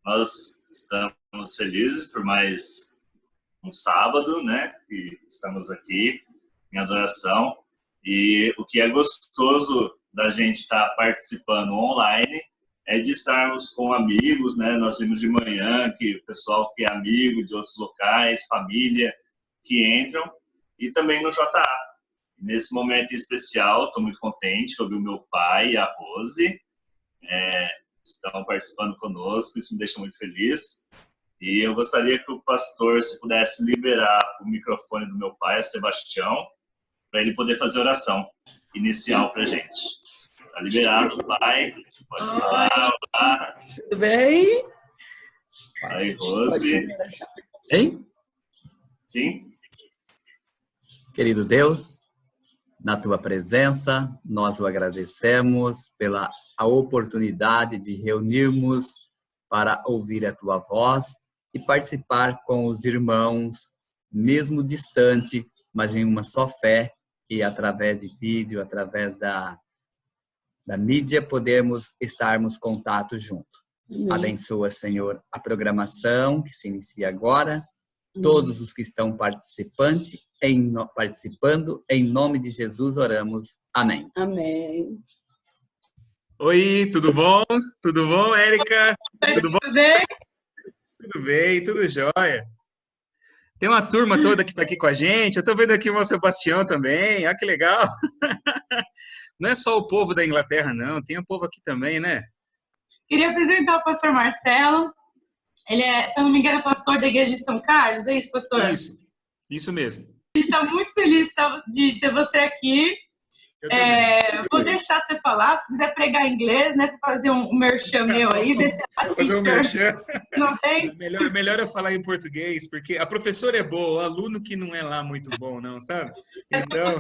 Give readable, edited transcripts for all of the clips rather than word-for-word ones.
Nós estamos felizes por mais um sábado, né? Que estamos aqui em adoração. E o que é gostoso da gente estar participando online é de estarmos com amigos, né? Nós vimos de manhã que o pessoal que é amigo de outros locais, família, que entram, e também no JA. Nesse momento especial, estou muito contente que eu vi o meu pai e a Rose estão participando conosco, isso me deixa muito feliz. E eu gostaria que o pastor, se pudesse liberar o microfone do meu pai, o Sebastião, para ele poder fazer oração inicial para a gente. Está liberado, pai. Pode falar. Olá. Tudo bem? Oi, Rose. Hein? Sim? Querido Deus, na tua presença, nós o agradecemos pela a oportunidade de reunirmos para ouvir a tua voz e participar com os irmãos, mesmo distante, mas em uma só fé, e através de vídeo, através da mídia, podemos estarmos em contato junto. Abençoa, Senhor, a programação que se inicia agora, todos os que estão participando, em nome de Jesus oramos. Amém. Amém. Oi, tudo bom? Tudo bom, Érica? Tudo bom? Tudo bem? Tudo bem, tudo jóia. Tem uma turma toda que está aqui com a gente. Eu estou vendo aqui o Sebastião também. Ah, que legal. Não é só o povo da Inglaterra, não. Tem o povo aqui também, né? Queria apresentar o pastor Marcelo. Ele é, se eu não me engano, pastor da igreja de São Carlos. É isso, pastor? Isso mesmo. A gente está muito feliz de ter você aqui. Vou deixar você falar. Se quiser pregar em inglês, né? Fazer um merchan meu aí. Fazer um merchan. Não tem? Melhor eu falar em português, porque a professora é boa, o aluno que não é lá muito bom, não, sabe? Então,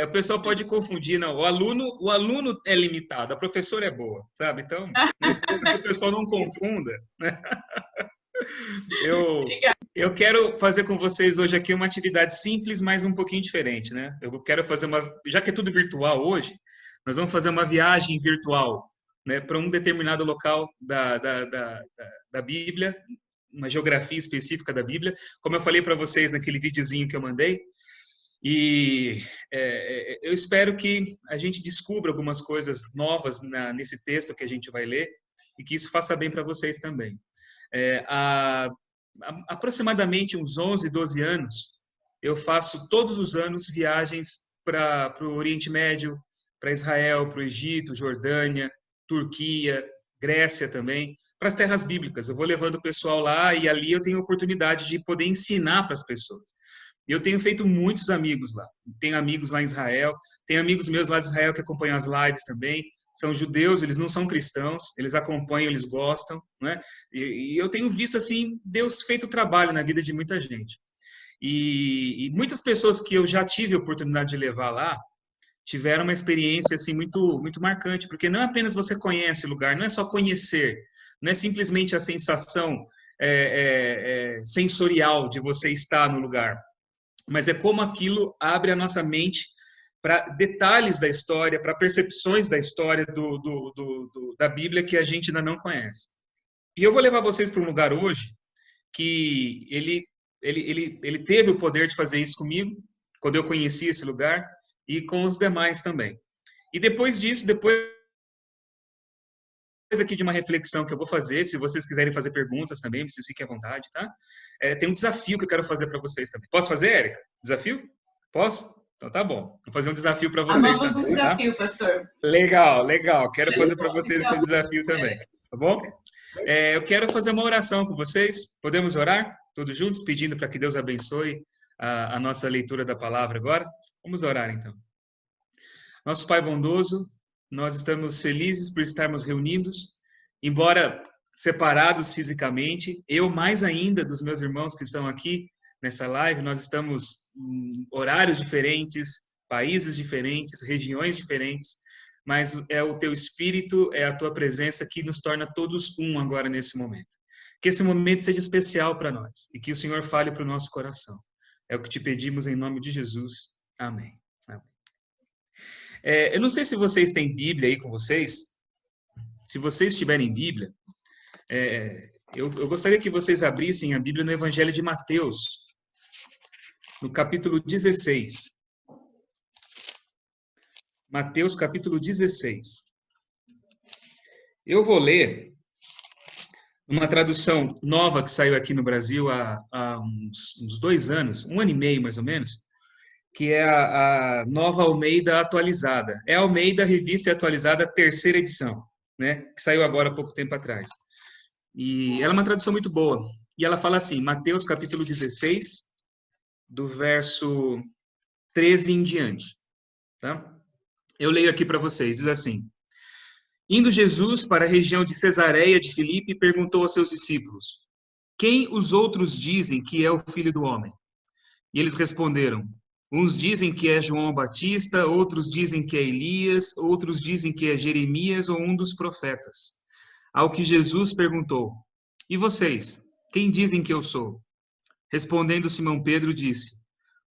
o pessoal pode confundir, não. O aluno é limitado, a professora é boa, sabe? Então, que o pessoal não confunda, né? Eu quero fazer com vocês hoje aqui uma atividade simples, mas um pouquinho diferente, né? Eu quero fazer já que é tudo virtual hoje, nós vamos fazer uma viagem virtual, né, para um determinado local da Bíblia, uma geografia específica da Bíblia, como eu falei para vocês naquele videozinho que eu mandei. E eu espero que a gente descubra algumas coisas novas nesse texto que a gente vai ler e que isso faça bem para vocês também. Há aproximadamente uns 11, 12 anos, eu faço todos os anos viagens para o Oriente Médio, para Israel, para o Egito, Jordânia, Turquia, Grécia também, para as terras bíblicas. Eu vou levando o pessoal lá e ali eu tenho a oportunidade de poder ensinar para as pessoas. Eu tenho feito muitos amigos lá. Tenho amigos lá em Israel, tenho amigos meus lá de Israel que acompanham as lives também. São judeus, eles não são cristãos, eles acompanham, eles gostam, né? E eu tenho visto, assim, Deus feito trabalho na vida de muita gente. E muitas pessoas que eu já tive a oportunidade de levar lá, tiveram uma experiência, assim, muito, muito marcante, porque não apenas você conhece o lugar, não é só conhecer, não é simplesmente a sensação sensorial de você estar no lugar, mas é como aquilo abre a nossa mente para detalhes da história, para percepções da história da Bíblia que a gente ainda não conhece. E eu vou levar vocês para um lugar hoje que ele teve o poder de fazer isso comigo, quando eu conheci esse lugar, e com os demais também. E depois disso, depois aqui de uma reflexão que eu vou fazer, se vocês quiserem fazer perguntas também, vocês fiquem à vontade, tá? Tem um desafio que eu quero fazer para vocês também. Posso fazer, Érica? Desafio? Posso? Então tá bom. Vou fazer um desafio para vocês também. Vamos um desafio, tá? Pastor. Legal. Quero fazer para vocês esse desafio também, tá bom? Eu quero fazer uma oração com vocês. Podemos orar? Todos juntos, pedindo para que Deus abençoe a nossa leitura da palavra agora? Vamos orar, então. Nosso Pai bondoso, nós estamos felizes por estarmos reunidos, embora separados fisicamente, eu mais ainda dos meus irmãos que estão aqui nessa live, nós estamos em horários diferentes, países diferentes, regiões diferentes, mas é o teu Espírito, é a tua presença que nos torna todos um agora nesse momento. Que esse momento seja especial para nós e que o Senhor fale para o nosso coração. É o que te pedimos em nome de Jesus. Amém. Eu não sei se vocês têm Bíblia aí com vocês. Se vocês tiverem Bíblia, Eu gostaria que vocês abrissem a Bíblia no Evangelho de Mateus, no capítulo 16. Mateus, capítulo 16. Eu vou ler uma tradução nova que saiu aqui no Brasil há uns 2 anos, 1 ano e meio mais ou menos, que é a Nova Almeida Atualizada. É a Almeida Revista Atualizada, 3ª edição, né? Que saiu agora há pouco tempo atrás. E ela é uma tradução muito boa. E ela fala assim, Mateus capítulo 16, do verso 13 em diante. Tá? Eu leio aqui para vocês, diz assim: Indo Jesus para a região de Cesareia de Filipe, perguntou aos seus discípulos: Quem os outros dizem que é o Filho do Homem? E eles responderam: Uns dizem que é João Batista, outros dizem que é Elias, outros dizem que é Jeremias ou um dos profetas. Ao que Jesus perguntou: E vocês, quem dizem que eu sou? Respondendo Simão Pedro disse: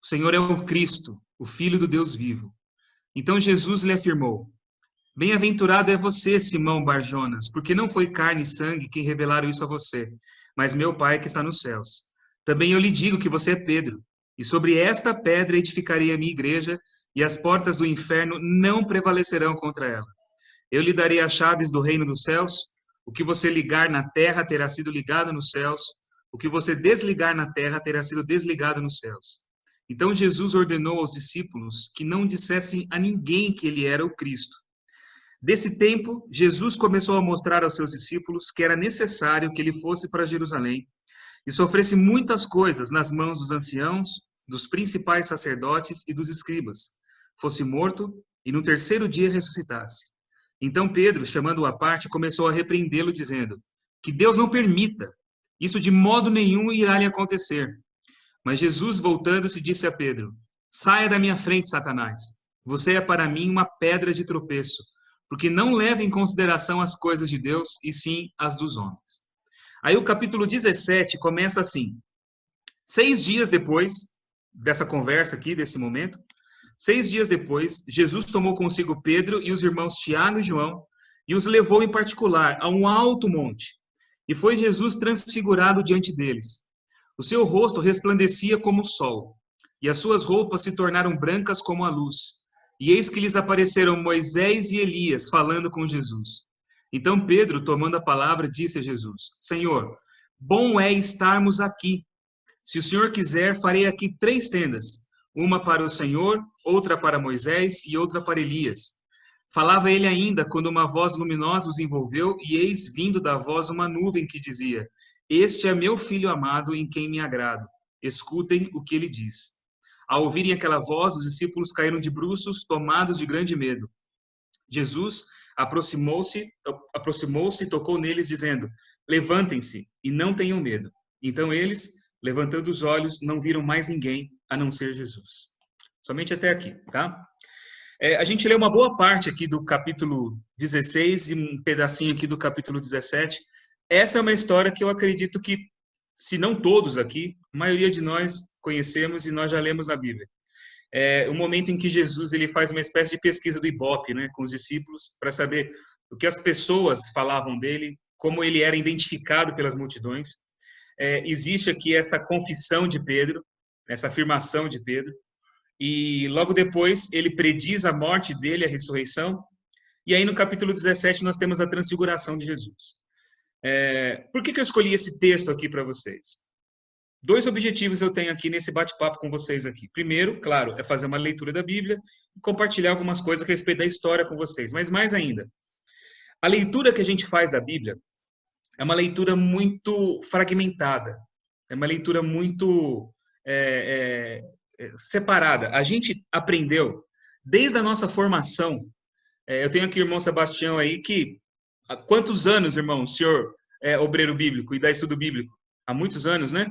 O Senhor é o Cristo, o Filho do Deus vivo. Então Jesus lhe afirmou: Bem-aventurado é você, Simão Barjonas, porque não foi carne e sangue quem revelaram isso a você, mas meu Pai que está nos céus. Também eu lhe digo que você é Pedro, e sobre esta pedra edificarei a minha igreja, e as portas do inferno não prevalecerão contra ela. Eu lhe darei as chaves do reino dos céus. O que você ligar na terra terá sido ligado nos céus, o que você desligar na terra terá sido desligado nos céus. Então Jesus ordenou aos discípulos que não dissessem a ninguém que ele era o Cristo. Desse tempo, Jesus começou a mostrar aos seus discípulos que era necessário que ele fosse para Jerusalém e sofresse muitas coisas nas mãos dos anciãos, dos principais sacerdotes e dos escribas, fosse morto e no 3º dia ressuscitasse. Então Pedro, chamando-o à parte, começou a repreendê-lo, dizendo: Que Deus não permita, isso de modo nenhum irá lhe acontecer. Mas Jesus, voltando-se, disse a Pedro: Saia da minha frente, Satanás. Você é para mim uma pedra de tropeço, porque não leva em consideração as coisas de Deus, e sim as dos homens. Aí o capítulo 17 começa assim: 6 dias depois dessa conversa aqui, desse momento, 6 dias depois, Jesus tomou consigo Pedro e os irmãos Tiago e João e os levou em particular a um alto monte. E foi Jesus transfigurado diante deles. O seu rosto resplandecia como o sol, e as suas roupas se tornaram brancas como a luz. E eis que lhes apareceram Moisés e Elias falando com Jesus. Então Pedro, tomando a palavra, disse a Jesus: Senhor, bom é estarmos aqui. Se o Senhor quiser, farei aqui 3 tendas, uma para o Senhor, outra para Moisés e outra para Elias. Falava ele ainda, quando uma voz luminosa os envolveu, e eis vindo da voz uma nuvem que dizia: Este é meu filho amado, em quem me agrado. Escutem o que ele diz. Ao ouvirem aquela voz, os discípulos caíram de bruços, tomados de grande medo. Jesus aproximou-se e tocou neles, dizendo: Levantem-se e não tenham medo. Então eles, levantando os olhos, não viram mais ninguém a não ser Jesus. Somente até aqui, tá? A gente lê uma boa parte aqui do capítulo 16 e um pedacinho aqui do capítulo 17. Essa é uma história que eu acredito que, se não todos aqui, a maioria de nós conhecemos e nós já lemos na Bíblia. É o momento em que Jesus ele faz uma espécie de pesquisa do Ibope, né, com os discípulos, para saber o que as pessoas falavam dele, como ele era identificado pelas multidões. Existe aqui essa confissão de Pedro, essa afirmação de Pedro, e logo depois ele prediz a morte dele, a ressurreição, e aí no capítulo 17 nós temos a transfiguração de Jesus. Por que eu escolhi esse texto aqui para vocês? 2 objetivos eu tenho aqui nesse bate-papo com vocês aqui. Primeiro, claro, é fazer uma leitura da Bíblia e compartilhar algumas coisas a respeito da história com vocês. Mas mais ainda, a leitura que a gente faz da Bíblia é uma leitura muito fragmentada, é uma leitura muito separada. A gente aprendeu, desde a nossa formação, eu tenho aqui o irmão Sebastião aí, que há quantos anos, irmão, o senhor é obreiro bíblico e dá estudo bíblico? Há muitos anos, né?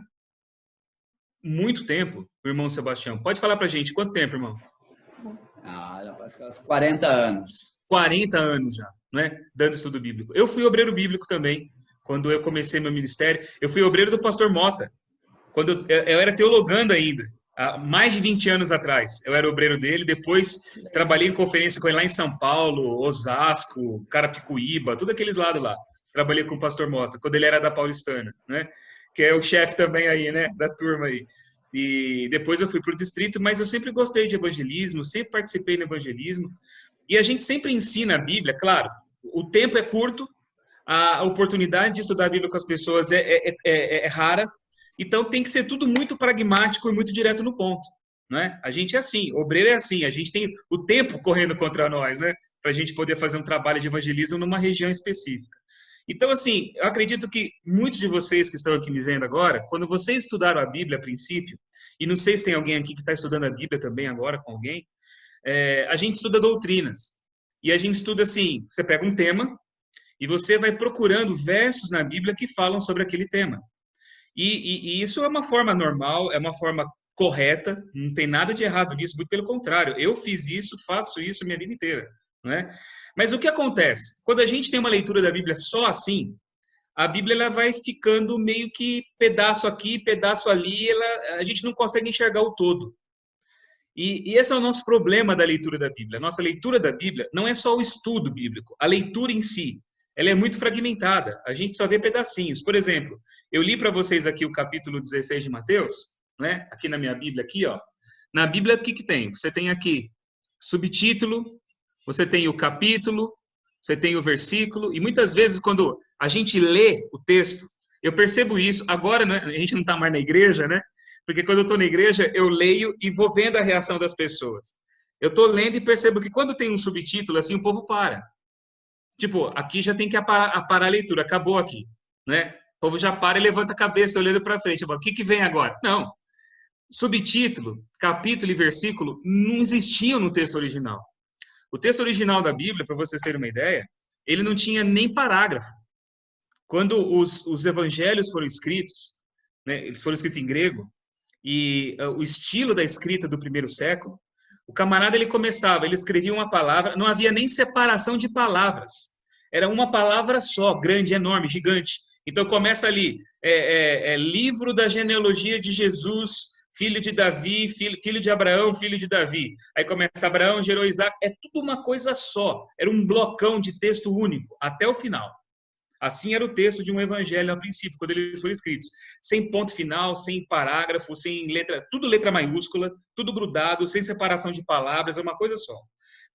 Muito tempo, o irmão Sebastião. Pode falar pra gente, quanto tempo, irmão? Já faz uns 40 anos. 40 anos já, né? Dando estudo bíblico. Eu fui obreiro bíblico também, quando eu comecei meu ministério. Eu fui obreiro do pastor Mota, quando eu era teologando ainda, há mais de 20 anos atrás. Eu era obreiro dele, depois trabalhei em conferência com ele lá em São Paulo, Osasco, Carapicuíba, tudo aqueles lados lá. trabalhei com o pastor Mota, quando ele era da Paulistana, né? Que é o chefe também aí, né? Da turma aí. E depois eu fui para o distrito, mas eu sempre gostei de evangelismo, sempre participei no evangelismo. E a gente sempre ensina a Bíblia, claro, o tempo é curto, a oportunidade de estudar a Bíblia com as pessoas é rara, então tem que ser tudo muito pragmático e muito direto no ponto, né? A gente é assim, obreiro é assim, a gente tem o tempo correndo contra nós, né? Para a gente poder fazer um trabalho de evangelismo numa região específica. Então, assim, eu acredito que muitos de vocês que estão aqui me vendo agora, quando vocês estudaram a Bíblia a princípio, e não sei se tem alguém aqui que está estudando a Bíblia também agora com alguém, a gente estuda doutrinas. E a gente estuda assim, você pega um tema e você vai procurando versos na Bíblia que falam sobre aquele tema. E isso é uma forma normal, é uma forma correta, não tem nada de errado nisso, muito pelo contrário. Eu fiz isso, faço isso minha vida inteira, né? Mas o que acontece? Quando a gente tem uma leitura da Bíblia só assim, a Bíblia ela vai ficando meio que pedaço aqui, pedaço ali, a gente não consegue enxergar o todo. E esse é o nosso problema da leitura da Bíblia. A nossa leitura da Bíblia não é só o estudo bíblico, a leitura em si, ela é muito fragmentada, a gente só vê pedacinhos. Por exemplo, eu li para vocês aqui o capítulo 16 de Mateus, né? Aqui na minha Bíblia, aqui, ó. Na Bíblia, o que tem? Você tem aqui subtítulo, você tem o capítulo, você tem o versículo, e muitas vezes quando a gente lê o texto, eu percebo isso, agora né, a gente não está mais na igreja, né? Porque quando eu estou na igreja, eu leio e vou vendo a reação das pessoas. Eu estou lendo e percebo que quando tem um subtítulo, assim, o povo para. Tipo, aqui já tem que parar a leitura, acabou aqui, né? O povo já para e levanta a cabeça olhando para frente. Eu falo, o que vem agora? Não. Subtítulo, capítulo e versículo não existiam no texto original. O texto original da Bíblia, para vocês terem uma ideia, ele não tinha nem parágrafo. Quando os evangelhos foram escritos, né, eles foram escritos em grego, e o estilo da escrita do primeiro século, o camarada ele começava, ele escrevia uma palavra, não havia nem separação de palavras. Era uma palavra só, grande, enorme, gigante. Então começa ali, livro da genealogia de Jesus, filho de Davi, filho de Abraão, filho de Davi. Aí começa Abraão, gerou Isaac. É tudo uma coisa só. Era um blocão de texto único, até o final. Assim era o texto de um evangelho a princípio, quando eles foram escritos. Sem ponto final, sem parágrafo, sem letra, tudo letra maiúscula, tudo grudado, sem separação de palavras, é uma coisa só.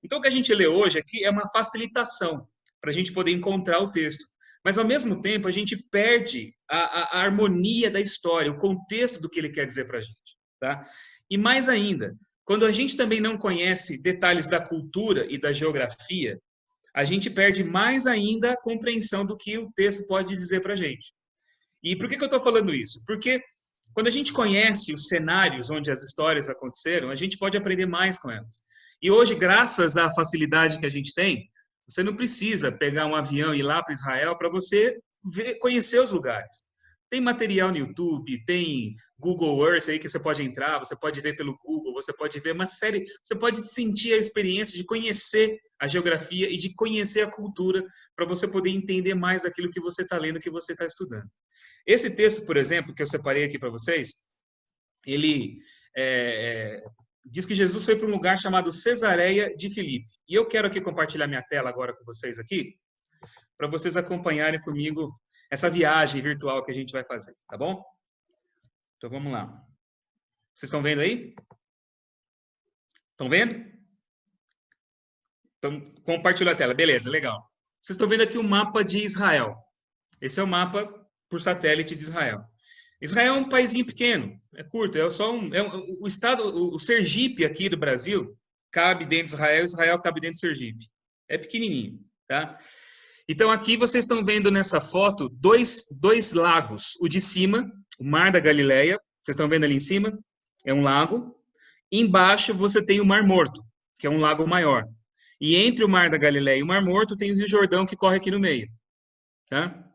Então o que a gente lê hoje aqui é uma facilitação para a gente poder encontrar o texto. Mas, ao mesmo tempo, a gente perde a harmonia da história, o contexto do que ele quer dizer para a gente. Tá? E mais ainda, quando a gente também não conhece detalhes da cultura e da geografia, a gente perde mais ainda a compreensão do que o texto pode dizer para a gente. E por que eu estou falando isso? Porque quando a gente conhece os cenários onde as histórias aconteceram, a gente pode aprender mais com elas. E hoje, graças à facilidade que a gente tem, você não precisa pegar um avião e ir lá para Israel para você conhecer os lugares. Tem material no YouTube, tem Google Earth aí que você pode entrar, você pode ver pelo Google, você pode ver uma série, você pode sentir a experiência de conhecer a geografia e de conhecer a cultura para você poder entender mais daquilo que você está lendo, que você está estudando. Esse texto, por exemplo, que eu separei aqui para vocês, ele diz que Jesus foi para um lugar chamado Cesareia de Filipe. E eu quero aqui compartilhar minha tela agora com vocês aqui, para vocês acompanharem comigo essa viagem virtual que a gente vai fazer, tá bom? Então vamos lá. Vocês estão vendo aí? Estão vendo? Então, compartilha a tela. Beleza, legal. Vocês estão vendo aqui o mapa de Israel. Esse é o mapa por satélite de Israel. Israel é um paísinho pequeno, é curto, o estado, o Sergipe aqui do Brasil cabe dentro de Israel, Israel cabe dentro do Sergipe. É pequenininho, tá? Então aqui vocês estão vendo nessa foto dois lagos. O de cima, o Mar da Galileia, vocês estão vendo ali em cima, é um lago. Embaixo você tem o Mar Morto, que é um lago maior. E entre o Mar da Galileia e o Mar Morto tem o Rio Jordão que corre aqui no meio, tá?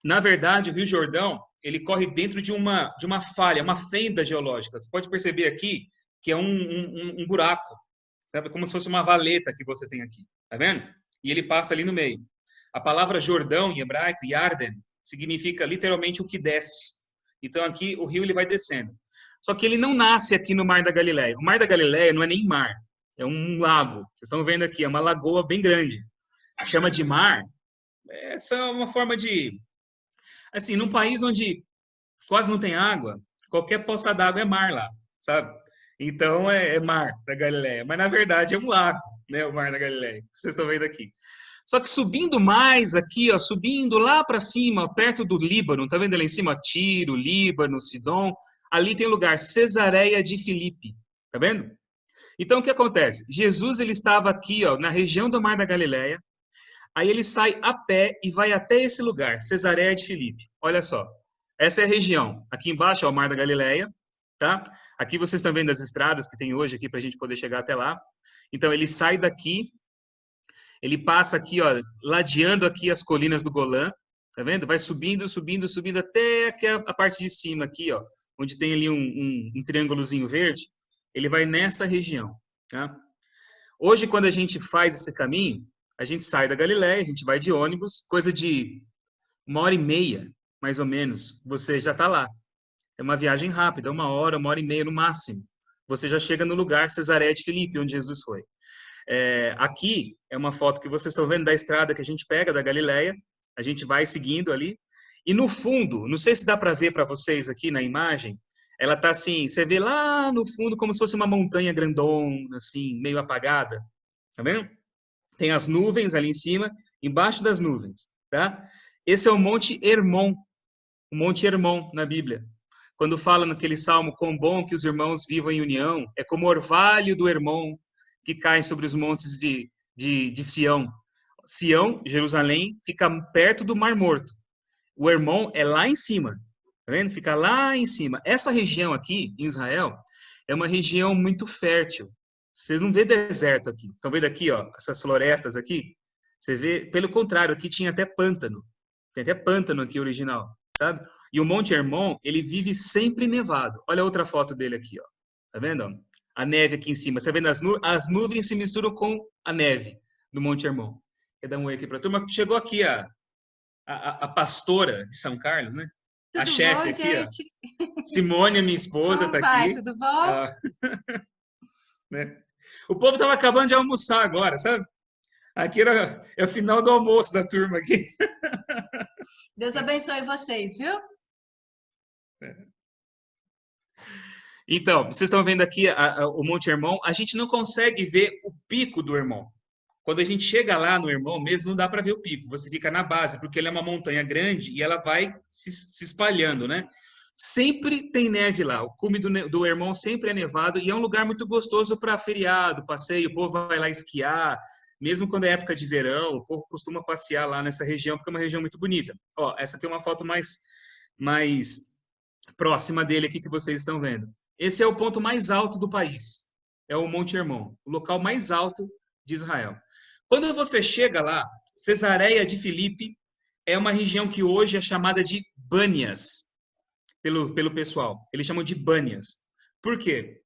Na verdade, o Rio Jordão, ele corre dentro de uma falha, uma fenda geológica. Você pode perceber aqui que é um buraco, sabe? Como se fosse uma valeta que você tem aqui, tá vendo? E ele passa ali no meio. A palavra Jordão, em hebraico, Yarden, significa literalmente o que desce. Então aqui o rio ele vai descendo. Só que ele não nasce aqui no Mar da Galileia. O Mar da Galileia não é nem mar, é um lago. Vocês estão vendo aqui, é uma lagoa bem grande. Chama de mar, essa é uma forma de... Assim, num país onde quase não tem água, qualquer poça d'água é mar lá, sabe? Então, é mar da Galileia. Mas, na verdade, é um lago, né? O mar da Galileia, que vocês estão vendo aqui. Só que subindo mais aqui, ó, subindo lá para cima, perto do Líbano, tá vendo ali em cima? Tiro, Líbano, Sidom. Ali tem lugar, Cesareia de Filipe. Tá vendo? Então, o que acontece? Jesus, ele estava aqui, ó, na região do Mar da Galileia. Aí ele sai a pé e vai até esse lugar, Cesareia de Filipe. Olha só. Essa é a região. Aqui embaixo é o Mar da Galileia, tá? Aqui vocês estão vendo as estradas que tem hoje aqui para a gente poder chegar até lá. Então, ele sai daqui, ele passa aqui, ó, ladeando aqui as colinas do Golã, tá vendo? Vai subindo, subindo, subindo até aqui a parte de cima aqui, ó, onde tem ali um triângulozinho verde. Ele vai nessa região, tá? Hoje, quando a gente faz esse caminho, a gente sai da Galileia, a gente vai de ônibus, coisa de 1h30, mais ou menos, você já está lá. É uma viagem rápida, 1h30 no máximo. Você já chega no lugar, Cesareia de Filipe, onde Jesus foi. Aqui é uma foto que vocês estão vendo da estrada que a gente pega da Galileia. A gente vai seguindo ali. E no fundo, não sei se dá para ver para vocês aqui na imagem, ela está assim, você vê lá no fundo como se fosse uma montanha grandona, assim, meio apagada. Tá vendo? Tem as nuvens ali em cima, embaixo das nuvens, tá? Esse é o Monte Hermon, o Monte Hermon na Bíblia. Quando fala naquele salmo, quão bom que os irmãos vivam em união, é como o orvalho do Hermon que cai sobre os montes de Sião. Sião, Jerusalém, fica perto do Mar Morto. O Hermon é lá em cima, tá vendo? Fica lá em cima. Essa região aqui, em Israel, é uma região muito fértil. Vocês não vê deserto aqui. Estão vendo aqui, ó, essas florestas aqui? Você vê, pelo contrário, aqui tinha até pântano. Tem até pântano aqui original, sabe? E o Monte Hermon, ele vive sempre nevado. Olha a outra foto dele aqui, ó. Tá vendo? A neve aqui em cima. Você tá vendo as nuvens se misturam com a neve do Monte Hermon. Quer dar um oi aqui para a turma? Chegou aqui a pastora de São Carlos, né? Tudo a chefe bom, aqui, gente? ó. Simone, minha esposa, Como tá vai? aqui. Tudo bom? Ah, né? O povo estava acabando de almoçar agora, sabe? Aqui é o final do almoço da turma aqui. Deus abençoe vocês, viu? Então, vocês estão vendo aqui o Monte Hermon. A gente não consegue ver o pico do Hermon. Quando a gente chega lá no Hermon mesmo, não dá para ver o pico. Você fica na base, porque ele é uma montanha grande e ela vai se espalhando, né? Sempre tem neve lá. O cume do Hermon sempre é nevado e é um lugar muito gostoso para feriado, passeio. O povo vai lá esquiar. Mesmo quando é época de verão, o povo costuma passear lá nessa região, porque é uma região muito bonita. Ó, essa aqui é uma foto mais próxima dele aqui que vocês estão vendo. Esse é o ponto mais alto do país. É o Monte Hermon, o local mais alto de Israel. Quando você chega lá, Cesareia de Filipe é uma região que hoje é chamada de Bânias, pelo pessoal. Eles chamam de Bânias. Por quê?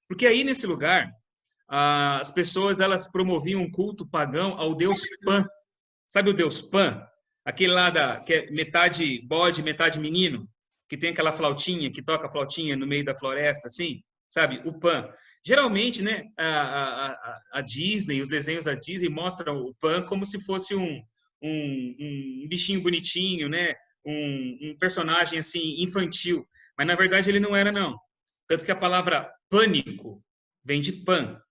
Porque aí nesse lugar, as pessoas elas promoviam um culto pagão ao deus Pan. Sabe o deus Pan? Aquele lá que é metade bode, metade menino, que tem aquela flautinha, que toca a flautinha no meio da floresta, assim, sabe? O Pan. Geralmente, né, a Disney, os desenhos da Disney mostram o Pan como se fosse um bichinho bonitinho, né? Um personagem, assim, infantil. Mas, na verdade, ele não era, não. Tanto que a palavra pânico vem de pan,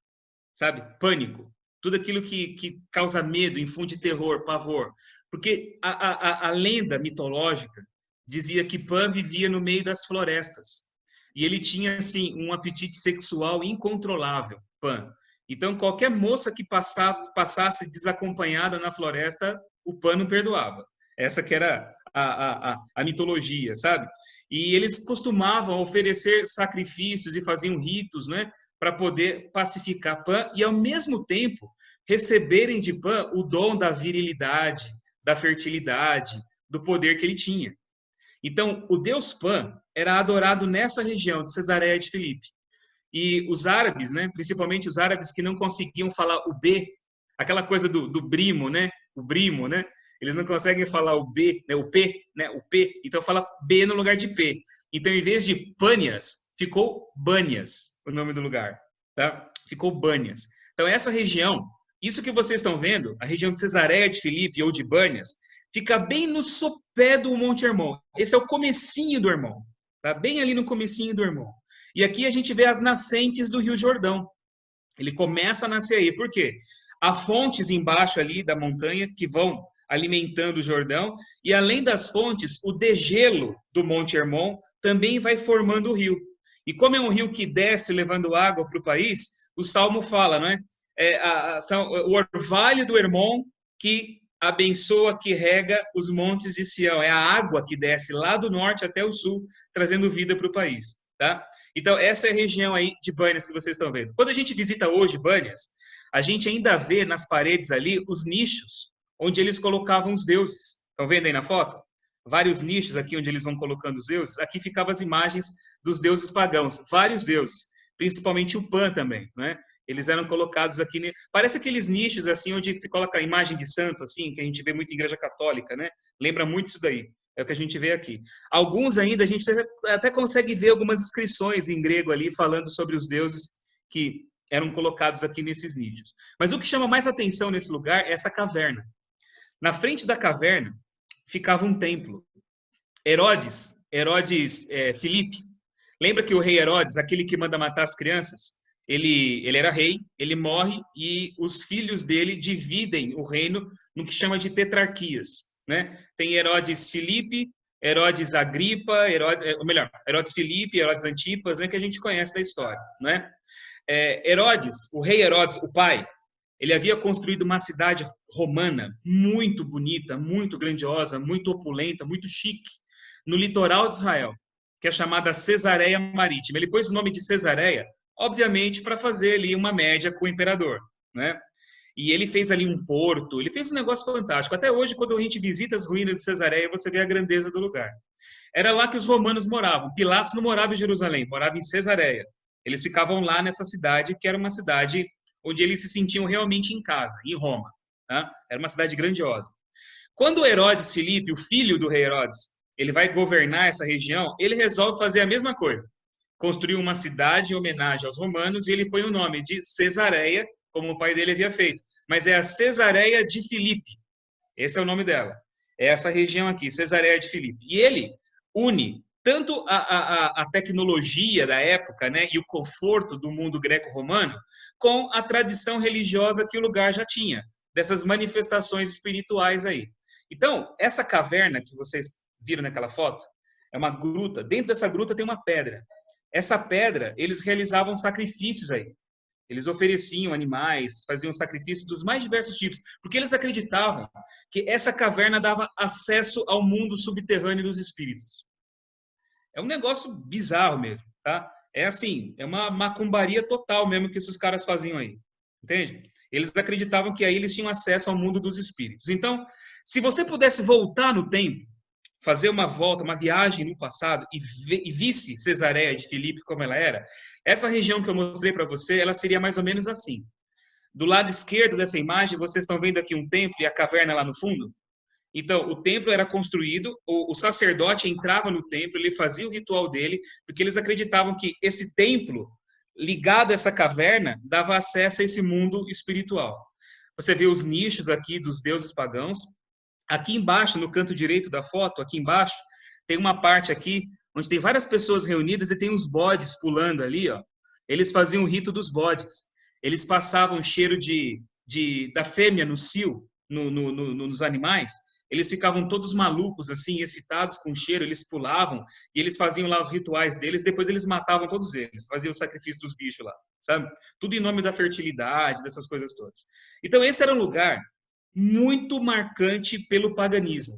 sabe? Pânico. Tudo aquilo que causa medo, infunde terror, pavor. Porque a lenda mitológica dizia que Pan vivia no meio das florestas. E ele tinha, assim, um apetite sexual incontrolável, Pan. Então, qualquer moça que passasse desacompanhada na floresta, o Pan não perdoava. Essa que era a mitologia, sabe? E eles costumavam oferecer sacrifícios e faziam ritos, né? Para poder pacificar Pan e, ao mesmo tempo, receberem de Pan o dom da virilidade, da fertilidade, do poder que ele tinha. Então, o deus Pan era adorado nessa região de Cesareia de Filipe. E os árabes, né, principalmente os árabes que não conseguiam falar o B, aquela coisa do brimo, né, o brimo, né, eles não conseguem falar o B, né, o P, né, o P, então fala B no lugar de P. Então, em vez de Pânias, ficou Bânias, o nome do lugar, tá? Ficou Bânias. Então, essa região, isso que vocês estão vendo, a região de Cesareia de Filipe ou de Bânias, fica bem no sopé do Monte Hermon. Esse é o comecinho do Hermon, tá? Bem ali no comecinho do Hermon. E aqui a gente vê as nascentes do Rio Jordão. Ele começa a nascer aí. Por quê? Há fontes embaixo ali da montanha que vão alimentando o Jordão, e além das fontes, o degelo do Monte Hermon também vai formando o rio. E como é um rio que desce levando água para o país, o Salmo fala, não é? O orvalho do Hermon que abençoa, que rega os montes de Sião. É a água que desce lá do norte até o sul, trazendo vida para o país, tá? Então, essa é a região aí de Bânias que vocês estão vendo. Quando a gente visita hoje Bânias, a gente ainda vê nas paredes ali os nichos onde eles colocavam os deuses. Estão vendo aí na foto? Vários nichos aqui onde eles vão colocando os deuses. Aqui ficavam as imagens dos deuses pagãos, vários deuses, principalmente o Pan também, né? Eles eram colocados aqui, parece aqueles nichos assim onde se coloca a imagem de santo, assim, que a gente vê muito em igreja católica, né? Lembra muito isso daí. É o que a gente vê aqui. Alguns ainda, a gente até consegue ver algumas inscrições em grego ali, falando sobre os deuses que eram colocados aqui nesses nichos. Mas o que chama mais atenção nesse lugar é essa caverna. Na frente da caverna ficava um templo. Herodes Filipe, lembra que o rei Herodes, aquele que manda matar as crianças, ele era rei, ele morre e os filhos dele dividem o reino no que chama de tetrarquias, né? Tem Herodes Filipe, Herodes Agripa, Herodes Filipe, Herodes Antipas, né, que a gente conhece da história, né? O rei Herodes, o pai, ele havia construído uma cidade romana muito bonita, muito grandiosa, muito opulenta, muito chique, no litoral de Israel, que é chamada Cesareia Marítima. Ele pôs o nome de Cesareia, obviamente, para fazer ali uma média com o imperador, né? E ele fez ali um porto, ele fez um negócio fantástico. Até hoje, quando a gente visita as ruínas de Cesareia, você vê a grandeza do lugar. Era lá que os romanos moravam. Pilatos não morava em Jerusalém, morava em Cesareia. Eles ficavam lá nessa cidade, que era uma cidade onde eles se sentiam realmente em casa, em Roma, tá? Era uma cidade grandiosa. Quando Herodes Filipe, o filho do rei Herodes, ele vai governar essa região, ele resolve fazer a mesma coisa. Construiu uma cidade em homenagem aos romanos e ele põe o nome de Cesareia, como o pai dele havia feito. Mas é a Cesareia de Filipe. Esse é o nome dela. É essa região aqui, Cesareia de Filipe. E ele une tanto a tecnologia da época, né, e o conforto do mundo greco-romano com a tradição religiosa que o lugar já tinha, dessas manifestações espirituais aí. Então, essa caverna que vocês viram naquela foto, é uma gruta. Dentro dessa gruta tem uma pedra. Essa pedra, eles realizavam sacrifícios aí. Eles ofereciam animais, faziam sacrifícios dos mais diversos tipos, porque eles acreditavam que essa caverna dava acesso ao mundo subterrâneo dos espíritos. É um negócio bizarro mesmo, tá? É assim, é uma macumbaria total mesmo que esses caras faziam aí, entende? Eles acreditavam que aí eles tinham acesso ao mundo dos espíritos. Então, se você pudesse voltar no tempo, fazer uma volta, uma viagem no passado e visse Cesareia de Filipe como ela era, essa região que eu mostrei para você, ela seria mais ou menos assim. Do lado esquerdo dessa imagem, vocês estão vendo aqui um templo e a caverna lá no fundo? Então, o templo era construído, o sacerdote entrava no templo, ele fazia o ritual dele, porque eles acreditavam que esse templo, ligado a essa caverna, dava acesso a esse mundo espiritual. Você vê os nichos aqui dos deuses pagãos. Aqui embaixo, no canto direito da foto, aqui embaixo, tem uma parte aqui onde tem várias pessoas reunidas e tem uns bodes pulando ali, ó. Eles faziam o rito dos bodes. Eles passavam cheiro da fêmea no cio, nos animais. Eles ficavam todos malucos, assim, excitados com o cheiro, eles pulavam e eles faziam lá os rituais deles, depois eles matavam todos eles, faziam o sacrifício dos bichos lá, sabe? Tudo em nome da fertilidade, dessas coisas todas. Então, esse era um lugar muito marcante pelo paganismo.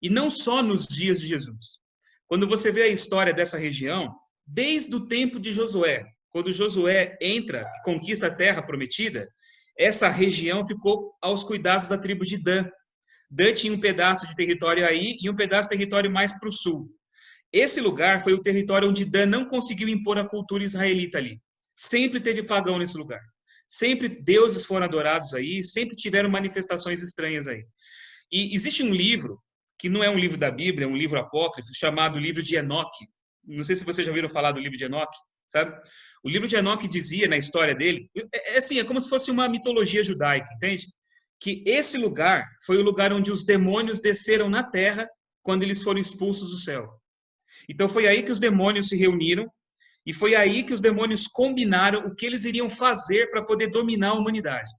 E não só nos dias de Jesus. Quando você vê a história dessa região, desde o tempo de Josué, quando Josué entra e conquista a terra prometida, essa região ficou aos cuidados da tribo de Dan. Dan tinha um pedaço de território aí e um pedaço de território mais para o sul. Esse lugar foi o território onde Dan não conseguiu impor a cultura israelita ali. Sempre teve pagão nesse lugar. Sempre deuses foram adorados aí, sempre tiveram manifestações estranhas aí. E existe um livro, que não é um livro da Bíblia, é um livro apócrifo, chamado Livro de Enoque. Não sei se vocês já ouviram falar do Livro de Enoque, sabe? O Livro de Enoque dizia, na história dele, é como se fosse uma mitologia judaica, entende? que esse lugar foi o lugar onde os demônios desceram na terra quando eles foram expulsos do céu. Então foi aí que os demônios se reuniram e foi aí que os demônios combinaram o que eles iriam fazer para poder dominar a humanidade.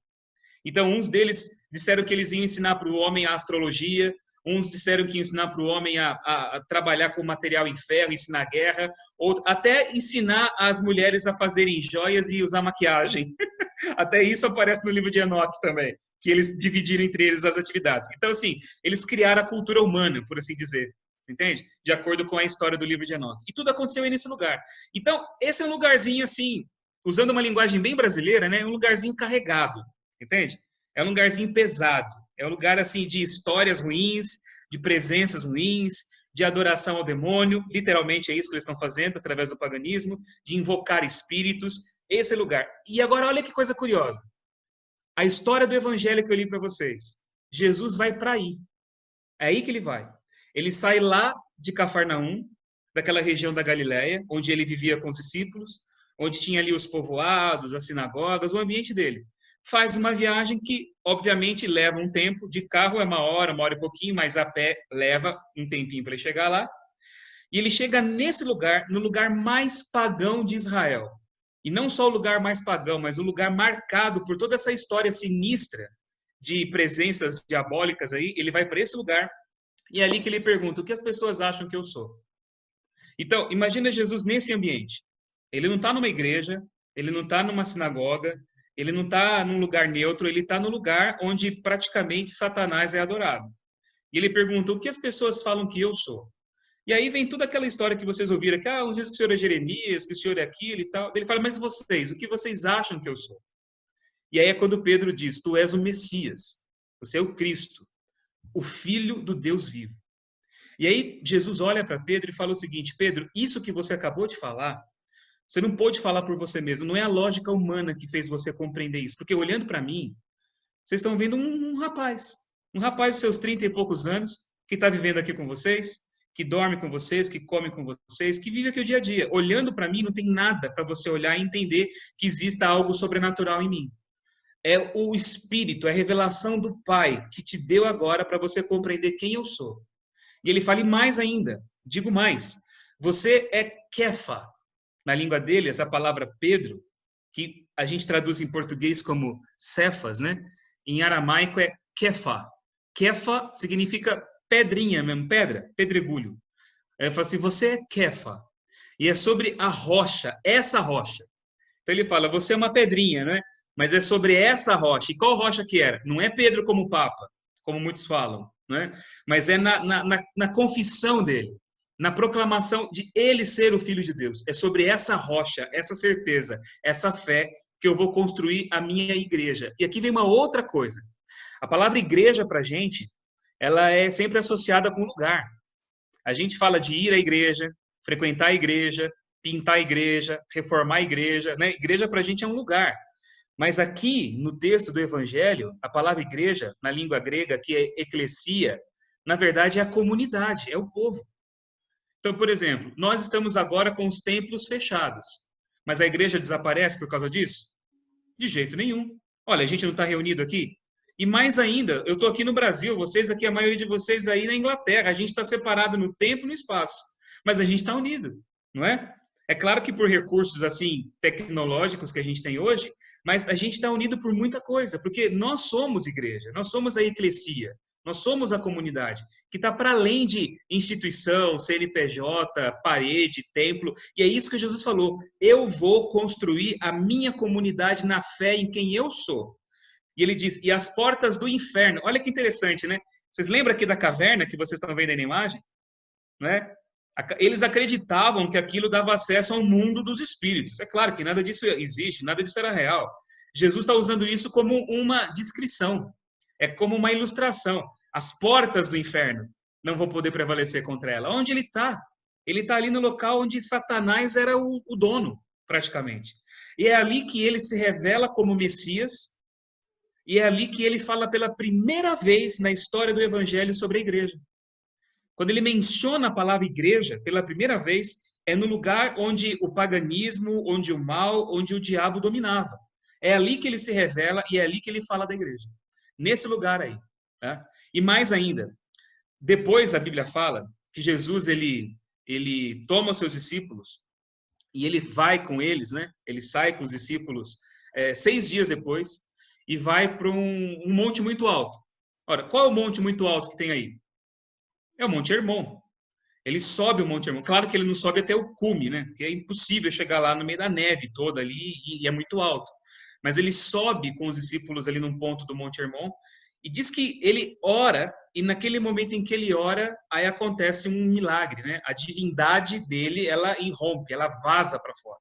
Então uns deles disseram que eles iam ensinar para o homem a astrologia, uns disseram que iam ensinar para o homem a trabalhar com material em ferro, ensinar guerra, ou até ensinar as mulheres a fazerem joias e usar maquiagem. Até isso aparece no livro de Enoque também, que eles dividiram entre eles as atividades. Então, assim, eles criaram a cultura humana, por assim dizer, entende? De acordo com a história do livro de Enoque. E tudo aconteceu aí nesse lugar. Então, esse é um lugarzinho, assim, usando uma linguagem bem brasileira, né? Um lugarzinho carregado, entende? É um lugarzinho pesado. É um lugar, assim, de histórias ruins, de presenças ruins, de adoração ao demônio. Literalmente é isso que eles estão fazendo através do paganismo, de invocar espíritos. Esse é o lugar. E agora, olha que coisa curiosa. A história do evangelho que eu li para vocês. Jesus vai para aí. É aí que ele vai. Ele sai lá de Cafarnaum, daquela região da Galileia, onde ele vivia com os discípulos, onde tinha ali os povoados, as sinagogas, o ambiente dele. Faz uma viagem que, obviamente, leva um tempo. De carro é uma hora e pouquinho, mas a pé leva um tempinho para ele chegar lá. E ele chega nesse lugar, no lugar mais pagão de Israel. E não só o lugar mais pagão, mas o lugar marcado por toda essa história sinistra de presenças diabólicas aí. Ele vai para esse lugar e é ali que ele pergunta: o que as pessoas acham que eu sou? Então, imagina Jesus nesse ambiente. Ele não está numa igreja, ele não está numa sinagoga, ele não está num lugar neutro, ele está no lugar onde praticamente Satanás é adorado. E ele pergunta: o que as pessoas falam que eu sou? E aí vem toda aquela história que vocês ouviram, que um diz que o senhor é Jeremias, que o senhor é aquilo e tal. Ele fala: mas vocês, o que vocês acham que eu sou? E aí é quando Pedro diz: tu és o Messias, você é o Cristo, o Filho do Deus vivo. E aí Jesus olha para Pedro e fala o seguinte: Pedro, isso que você acabou de falar, você não pôde falar por você mesmo, não é a lógica humana que fez você compreender isso. Porque olhando para mim, vocês estão vendo um rapaz dos seus 30 e poucos anos, que está vivendo aqui com vocês, que dorme com vocês, que come com vocês, que vive aqui o dia a dia. Olhando para mim, não tem nada para você olhar e entender que exista algo sobrenatural em mim. É o Espírito, é a revelação do Pai que te deu agora para você compreender quem eu sou. E ele fala: e mais ainda, digo mais, você é Kefa. Na língua dele, essa palavra Pedro, que a gente traduz em português como Cefas, né? Em aramaico é Kefa. Kefa significa pedrinha mesmo, pedra, pedregulho. Ele fala assim: você é Kefa. E é sobre a rocha, essa rocha. Então ele fala: você é uma pedrinha, né? Mas é sobre essa rocha. E qual rocha que era? Não é Pedro como Papa, como muitos falam, né? Mas é na confissão dele, na proclamação de ele ser o Filho de Deus. É sobre essa rocha, essa certeza, essa fé que eu vou construir a minha igreja. E aqui vem uma outra coisa. A palavra igreja para a gente, ela é sempre associada com lugar. A gente fala de ir à igreja, frequentar a igreja, pintar a igreja, reformar a igreja, né? Igreja para a gente é um lugar. Mas aqui, no texto do Evangelho, a palavra igreja, na língua grega, que é eclesia, na verdade é a comunidade, é o povo. Então, por exemplo, nós estamos agora com os templos fechados, mas a igreja desaparece por causa disso? De jeito nenhum. Olha, a gente não está reunido aqui? E mais ainda, eu estou aqui no Brasil, vocês aqui, a maioria de vocês aí na Inglaterra, a gente está separado no tempo e no espaço, mas a gente está unido, não é? É claro que por recursos assim tecnológicos que a gente tem hoje, mas a gente está unido por muita coisa, porque nós somos igreja, nós somos a eclesia, nós somos a comunidade, que está para além de instituição, CNPJ, parede, templo, e é isso que Jesus falou: eu vou construir a minha comunidade na fé em quem eu sou. E ele diz: e as portas do inferno. Olha que interessante, né? Vocês lembram aqui da caverna que vocês estão vendo aí na imagem? Né? Eles acreditavam que aquilo dava acesso ao mundo dos espíritos. É claro que nada disso existe, nada disso era real. Jesus está usando isso como uma descrição, é como uma ilustração. As portas do inferno não vão poder prevalecer contra ela. Onde ele está? Ele está ali no local onde Satanás era o dono, praticamente. E é ali que ele se revela como Messias, e é ali que ele fala pela primeira vez na história do Evangelho sobre a igreja. Quando ele menciona a palavra igreja, pela primeira vez, é no lugar onde o paganismo, onde o mal, onde o diabo dominava. É ali que ele se revela e é ali que ele fala da igreja. nesse lugar aí. Tá? E mais ainda, depois a Bíblia fala que Jesus, ele toma os seus discípulos e ele vai com eles, né? Ele sai com os discípulos 6 dias depois e vai para um monte muito alto. Ora, qual é o monte muito alto que tem aí? É o Monte Hermon. Ele sobe o Monte Hermon. Claro que ele não sobe até o cume, né? Porque é impossível chegar lá no meio da neve toda ali e é muito alto. Mas ele sobe com os discípulos ali num ponto do Monte Hermon e diz que ele ora e naquele momento em que ele ora, aí acontece um milagre, né? A divindade dele, ela irrompe, ela vaza para fora.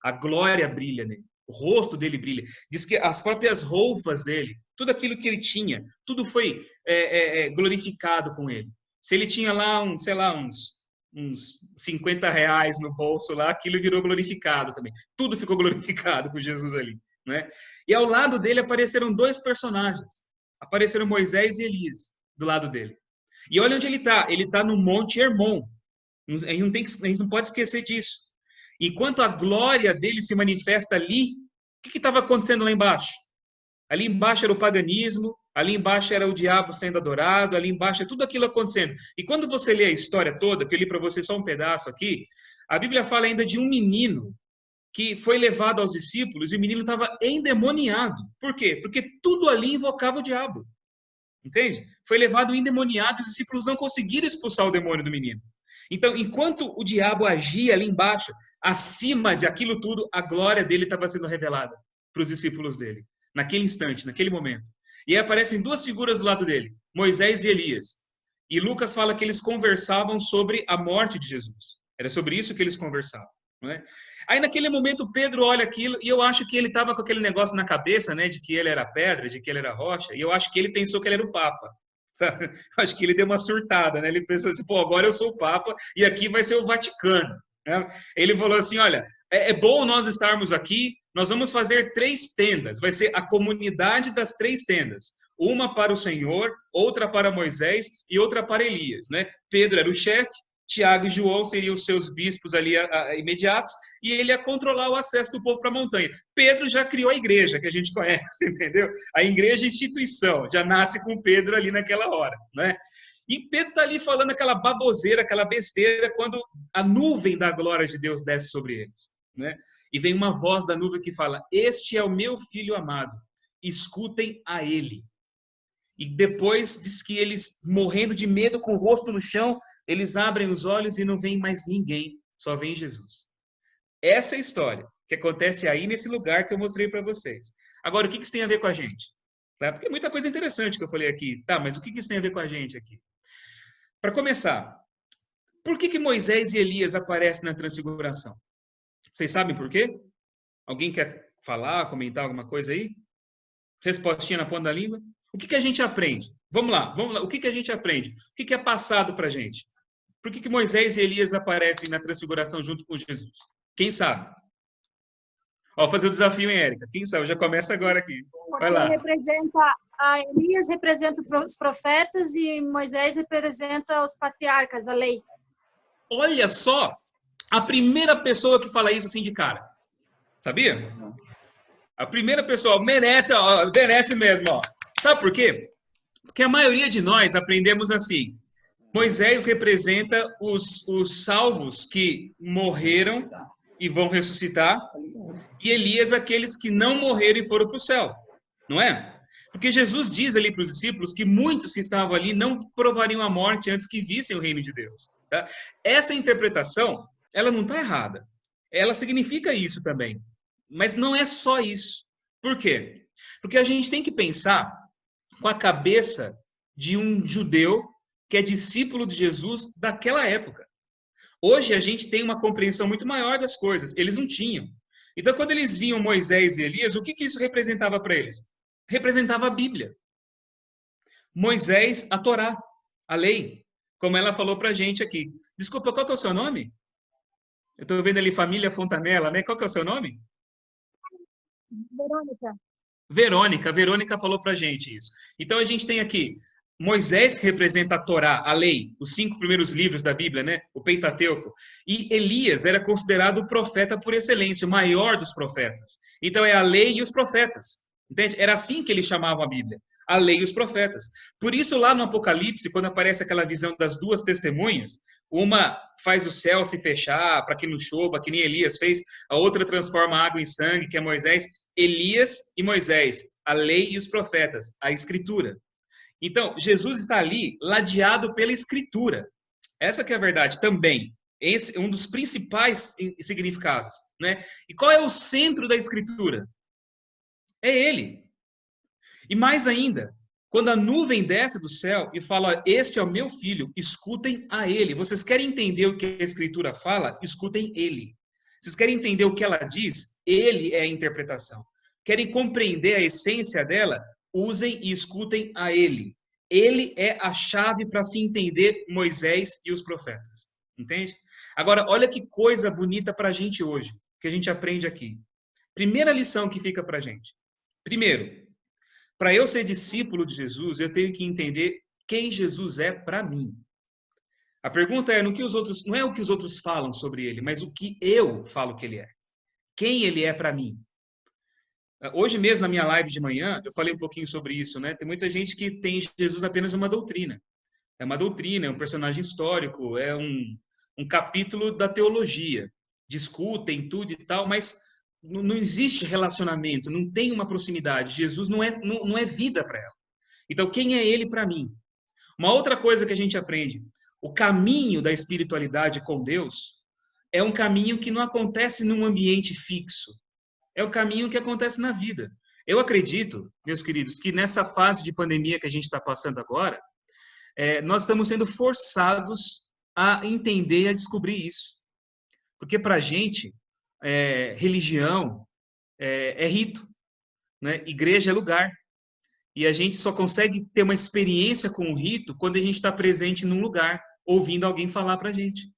A glória brilha nele. O rosto dele brilha. Diz que as próprias roupas dele, tudo aquilo que ele tinha, tudo foi glorificado com ele. Se ele tinha lá, uns 50 reais no bolso lá, aquilo virou glorificado também. Tudo ficou glorificado com Jesus ali, né? E ao lado dele apareceram 2 personagens. Apareceram Moisés e Elias do lado dele. E olha onde ele está. Ele está no Monte Hermon. A gente não pode esquecer disso. Enquanto a glória dele se manifesta ali, o que estava acontecendo lá embaixo? Ali embaixo era o paganismo, ali embaixo era o diabo sendo adorado, ali embaixo é tudo aquilo acontecendo. E quando você lê a história toda, que eu li para você só um pedaço aqui, a Bíblia fala ainda de um menino que foi levado aos discípulos e o menino estava endemoniado. Por quê? Porque tudo ali invocava o diabo. Entende? Foi levado endemoniado e os discípulos não conseguiram expulsar o demônio do menino. Então, enquanto o diabo agia ali embaixo, acima de aquilo tudo, a glória dele estava sendo revelada para os discípulos dele. Naquele instante, naquele momento. E aí aparecem 2 figuras do lado dele, Moisés e Elias. E Lucas fala que eles conversavam sobre a morte de Jesus. Era sobre isso que eles conversavam. Não é? Aí naquele momento Pedro olha aquilo e eu acho que ele estava com aquele negócio na cabeça, né, de que ele era pedra, de que ele era rocha, e eu acho que ele pensou que ele era o Papa. Sabe? Acho que ele deu uma surtada, né? Ele pensou assim, pô, agora eu sou o Papa e aqui vai ser o Vaticano. Né? Ele falou assim, olha, é bom nós estarmos aqui, nós vamos fazer 3 tendas, vai ser a comunidade das 3 tendas. Uma para o Senhor, outra para Moisés e outra para Elias. Né? Pedro era o chefe, Tiago e João seriam os seus bispos ali imediatos, e ele ia controlar o acesso do povo para a montanha. Pedro já criou a igreja, que a gente conhece, entendeu? A igreja instituição, já nasce com Pedro ali naquela hora, né? E Pedro está ali falando aquela baboseira, aquela besteira, quando a nuvem da glória de Deus desce sobre eles, né? E vem uma voz da nuvem que fala, este é o meu filho amado, escutem a ele. E depois diz que eles, morrendo de medo, com o rosto no chão, eles abrem os olhos e não vem mais ninguém, só vem Jesus. Essa é a história que acontece aí nesse lugar que eu mostrei para vocês. Agora, o que isso tem a ver com a gente? Tá? Porque é muita coisa interessante que eu falei aqui. Tá, mas o que isso tem a ver com a gente aqui? Para começar, por que Moisés e Elias aparecem na transfiguração? Vocês sabem por quê? Alguém quer falar, comentar alguma coisa aí? Respostinha na ponta da língua? O que a gente aprende? Vamos lá. O que a gente aprende? O que é passado para a gente? Por que Moisés e Elias aparecem na transfiguração junto com Jesus? Quem sabe? Ó, fazer o desafio, hein, Érica? Quem sabe? Já começa agora aqui. Vai lá. Elias representa os profetas e Moisés representa os patriarcas, a lei. Olha só! A primeira pessoa que fala isso assim de cara. Sabia? A primeira pessoa merece mesmo, ó. Sabe por quê? Porque a maioria de nós aprendemos assim. Moisés representa os salvos que morreram e vão ressuscitar, e Elias aqueles que não morreram e foram para o céu, não é? Porque Jesus diz ali para os discípulos que muitos que estavam ali não provariam a morte antes que vissem o reino de Deus. Tá? Essa interpretação, ela não está errada. Ela significa isso também. Mas não é só isso. Por quê? Porque a gente tem que pensar com a cabeça de um judeu que é discípulo de Jesus daquela época. Hoje a gente tem uma compreensão muito maior das coisas. Eles não tinham. Então, quando eles viam Moisés e Elias, o que isso representava para eles? Representava a Bíblia. Moisés, a Torá, a lei, como ela falou para a gente aqui. Desculpa, qual que é o seu nome? Eu estou vendo ali família Fontanella, né? Qual que é o seu nome? Verônica. Verônica falou para a gente isso. Então, a gente tem aqui Moisés, que representa a Torá, a lei, os 5 primeiros livros da Bíblia, né? O Pentateuco. E Elias era considerado o profeta por excelência, o maior dos profetas. Então, é a lei e os profetas. Entende? Era assim que eles chamavam a Bíblia. a lei e os profetas. Por isso, lá no Apocalipse, quando aparece aquela visão das duas testemunhas, uma faz o céu se fechar para que não chova, que nem Elias fez, a outra transforma a água em sangue, que é Moisés. Elias e Moisés, a lei e os profetas, a Escritura. Então, Jesus está ali ladeado pela Escritura. Essa que é a verdade também. Esse é um dos principais significados, né? E qual é o centro da Escritura? É Ele. E mais ainda, quando a nuvem desce do céu e fala, este é o meu filho, escutem a ele. Vocês querem entender o que a Escritura fala? Escutem ele. Vocês querem entender o que ela diz? Ele é a interpretação. Querem compreender a essência dela? Usem e escutem a ele. Ele é a chave para se entender Moisés e os profetas. Entende? Agora, olha que coisa bonita para a gente hoje, que a gente aprende aqui. Primeira lição que fica para a gente. Primeiro, para eu ser discípulo de Jesus, eu tenho que entender quem Jesus é para mim. A pergunta é, não é o que os outros falam sobre ele, mas o que eu falo que ele é. Quem ele é para mim. Hoje mesmo, na minha live de manhã, eu falei um pouquinho sobre isso, né? Tem muita gente que tem Jesus apenas uma doutrina. É uma doutrina, é um personagem histórico, é um capítulo da teologia. Discutem tudo e tal, mas não existe relacionamento, não tem uma proximidade. Jesus não é vida para ela. Então, quem é ele para mim? Uma outra coisa que a gente aprende, o caminho da espiritualidade com Deus é um caminho que não acontece num ambiente fixo. É o caminho que acontece na vida. Eu acredito, meus queridos, que nessa fase de pandemia que a gente está passando agora, nós estamos sendo forçados a entender e a descobrir isso. Porque para a gente, religião é rito, né? Igreja é lugar. E a gente só consegue ter uma experiência com o rito quando a gente está presente num lugar, ouvindo alguém falar para a gente.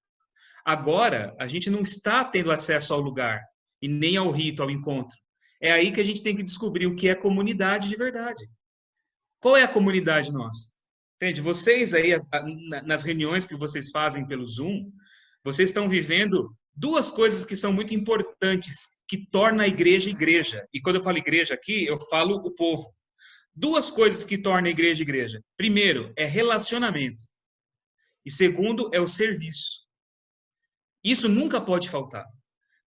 Agora, a gente não está tendo acesso ao lugar e nem ao rito, ao encontro. É aí que a gente tem que descobrir o que é comunidade de verdade. Qual é a comunidade nossa? Entende? Vocês aí, nas reuniões que vocês fazem pelo Zoom, vocês estão vivendo duas coisas que são muito importantes, que tornam a igreja igreja. E quando eu falo igreja aqui, eu falo o povo. Duas coisas que tornam a igreja igreja. Primeiro, é relacionamento. E segundo, é o serviço. Isso nunca pode faltar.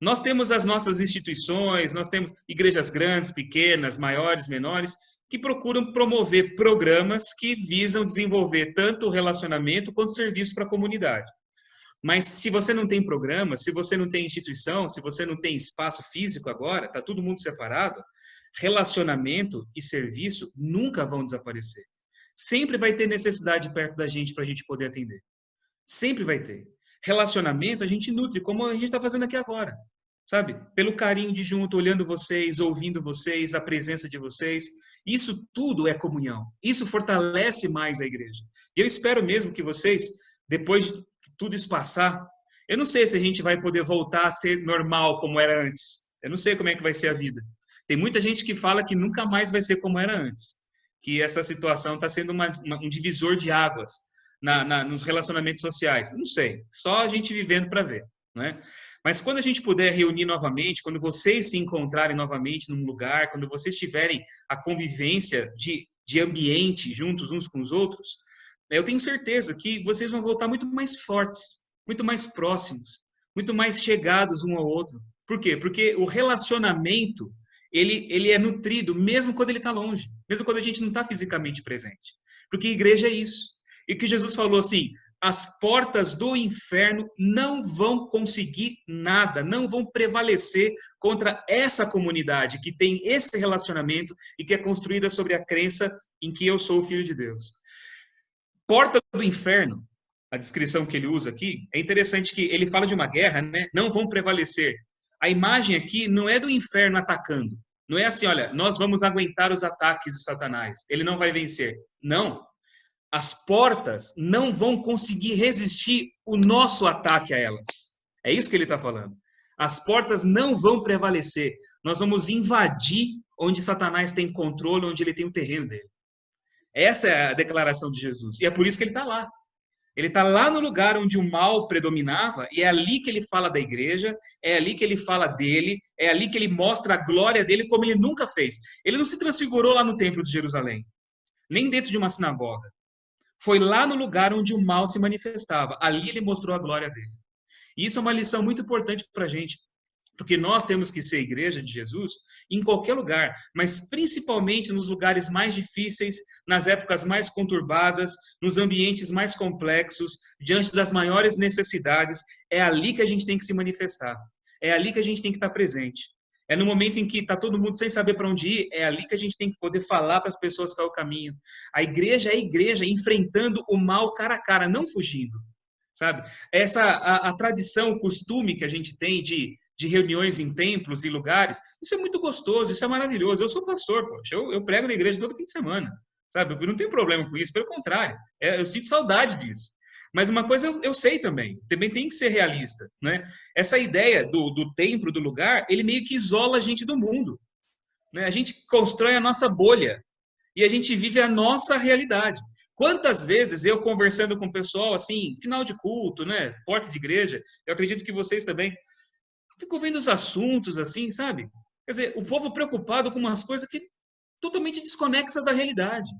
Nós temos as nossas instituições, nós temos igrejas grandes, pequenas, maiores, menores, que procuram promover programas que visam desenvolver tanto o relacionamento quanto o serviço para a comunidade. Mas se você não tem programa, se você não tem instituição, se você não tem espaço físico agora, está todo mundo separado, relacionamento e serviço nunca vão desaparecer. Sempre vai ter necessidade perto da gente para a gente poder atender. Sempre vai ter. Relacionamento a gente nutre, como a gente está fazendo aqui agora. Sabe? Pelo carinho de junto, olhando vocês, ouvindo vocês, a presença de vocês. Isso tudo é comunhão. Isso fortalece mais a igreja. E eu espero mesmo que vocês, depois que tudo isso passar, eu não sei se a gente vai poder voltar a ser normal como era antes. Eu não sei como é que vai ser a vida. Tem muita gente que fala que nunca mais vai ser como era antes. Que essa situação está sendo um divisor de águas nos relacionamentos sociais. Não sei. Só a gente vivendo para ver. Não é? Mas quando a gente puder reunir novamente, quando vocês se encontrarem novamente num lugar, quando vocês tiverem a convivência de ambiente juntos uns com os outros, eu tenho certeza que vocês vão voltar muito mais fortes, muito mais próximos, muito mais chegados um ao outro. Por quê? Porque o relacionamento, ele é nutrido mesmo quando ele está longe, mesmo quando a gente não está fisicamente presente. Porque igreja é isso. E que Jesus falou assim, as portas do inferno não vão conseguir nada, não vão prevalecer contra essa comunidade que tem esse relacionamento e que é construída sobre a crença em que eu sou o Filho de Deus. Porta do inferno, a descrição que ele usa aqui, é interessante que ele fala de uma guerra, né? Não vão prevalecer. A imagem aqui não é do inferno atacando. Não é assim, olha, nós vamos aguentar os ataques de Satanás, ele não vai vencer. Não. As portas não vão conseguir resistir o nosso ataque a elas. É isso que ele está falando. As portas não vão prevalecer. Nós vamos invadir onde Satanás tem controle, onde ele tem o terreno dele. Essa é a declaração de Jesus. E é por isso que ele está lá. Ele está lá no lugar onde o mal predominava, e é ali que ele fala da igreja, é ali que ele fala dele, é ali que ele mostra a glória dele como ele nunca fez. Ele não se transfigurou lá no templo de Jerusalém. nem dentro de uma sinagoga. Foi lá no lugar onde o mal se manifestava. Ali ele mostrou a glória dele. E isso é uma lição muito importante para a gente, porque nós temos que ser igreja de Jesus em qualquer lugar, mas principalmente nos lugares mais difíceis, nas épocas mais conturbadas, nos ambientes mais complexos, diante das maiores necessidades. É ali que a gente tem que se manifestar. É ali que a gente tem que estar presente. É no momento em que está todo mundo sem saber para onde ir, é ali que a gente tem que poder falar para as pessoas qual é o caminho. A igreja é a igreja enfrentando o mal cara a cara, não fugindo, sabe? A tradição, o costume que a gente tem de reuniões em templos e lugares, isso é muito gostoso, isso é maravilhoso. Eu sou pastor, poxa, eu prego na igreja todo fim de semana, sabe? Eu não tenho problema com isso, pelo contrário, eu sinto saudade disso. Mas uma coisa eu sei também tem que ser realista, né? Essa ideia do templo, do lugar, ele meio que isola a gente do mundo, né? A gente constrói a nossa bolha e a gente vive a nossa realidade. Quantas vezes eu conversando com o pessoal, assim, final de culto, né? Porta de igreja, eu acredito que vocês também, fico vendo os assuntos, assim, sabe? Quer dizer, o povo preocupado com umas coisas que totalmente desconexas da realidade.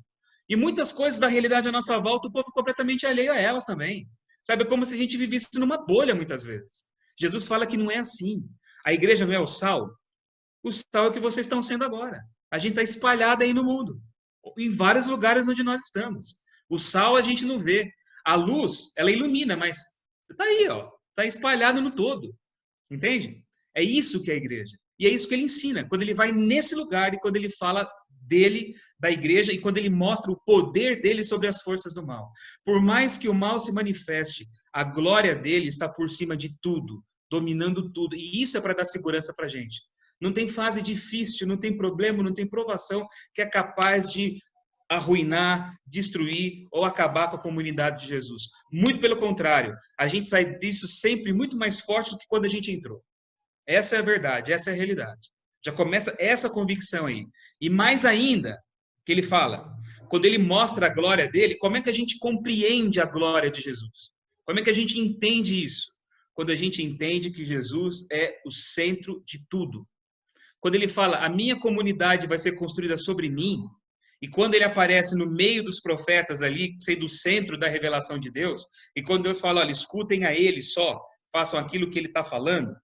E muitas coisas da realidade à nossa volta, o povo completamente alheio a elas também. Sabe, é como se a gente vivesse numa bolha muitas vezes. Jesus fala que não é assim. A igreja não é o sal? O sal é o que vocês estão sendo agora. A gente está espalhado aí no mundo, em vários lugares onde nós estamos. O sal a gente não vê. A luz, ela ilumina, mas está aí, ó, está espalhado no todo. Entende? É isso que é a igreja. E é isso que ele ensina, quando ele vai nesse lugar e quando ele fala dele, da igreja, e quando ele mostra o poder dele sobre as forças do mal. Por mais que o mal se manifeste, a glória dele está por cima de tudo, dominando tudo. E isso é para dar segurança para a gente. Não tem fase difícil, não tem problema, não tem provação que é capaz de arruinar, destruir ou acabar com a comunidade de Jesus. Muito pelo contrário, a gente sai disso sempre muito mais forte do que quando a gente entrou. Essa é a verdade, essa é a realidade. Já começa essa convicção aí. E mais ainda, que ele fala, quando ele mostra a glória dele, como é que a gente compreende a glória de Jesus? Como é que a gente entende isso? Quando a gente entende que Jesus é o centro de tudo. Quando ele fala, a minha comunidade vai ser construída sobre mim, e quando ele aparece no meio dos profetas ali, sendo o centro da revelação de Deus, e quando Deus fala, olha, escutem a ele só, façam aquilo que ele está falando,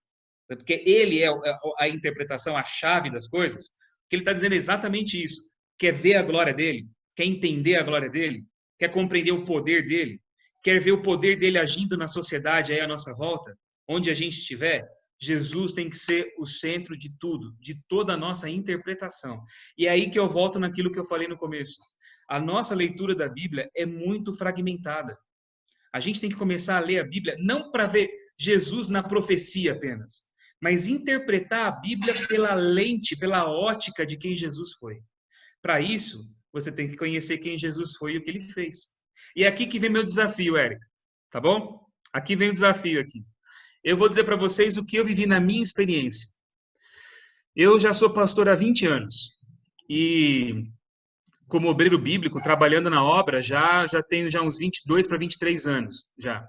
porque ele é a interpretação, a chave das coisas, o que ele está dizendo é exatamente isso. Quer ver a glória dele? Quer entender a glória dele? Quer compreender o poder dele? Quer ver o poder dele agindo na sociedade aí à nossa volta? Onde a gente estiver? Jesus tem que ser o centro de tudo, de toda a nossa interpretação. E é aí que eu volto naquilo que eu falei no começo. A nossa leitura da Bíblia é muito fragmentada. A gente tem que começar a ler a Bíblia não para ver Jesus na profecia apenas, mas interpretar a Bíblia pela lente, pela ótica de quem Jesus foi. Para isso, você tem que conhecer quem Jesus foi e o que ele fez. E é aqui que vem meu desafio, Érica. Tá bom? Aqui vem o desafio aqui. Eu vou dizer para vocês o que eu vivi na minha experiência. Eu já sou pastor há 20 anos. E como obreiro bíblico, trabalhando na obra, já tenho uns 22 para 23 anos. Já.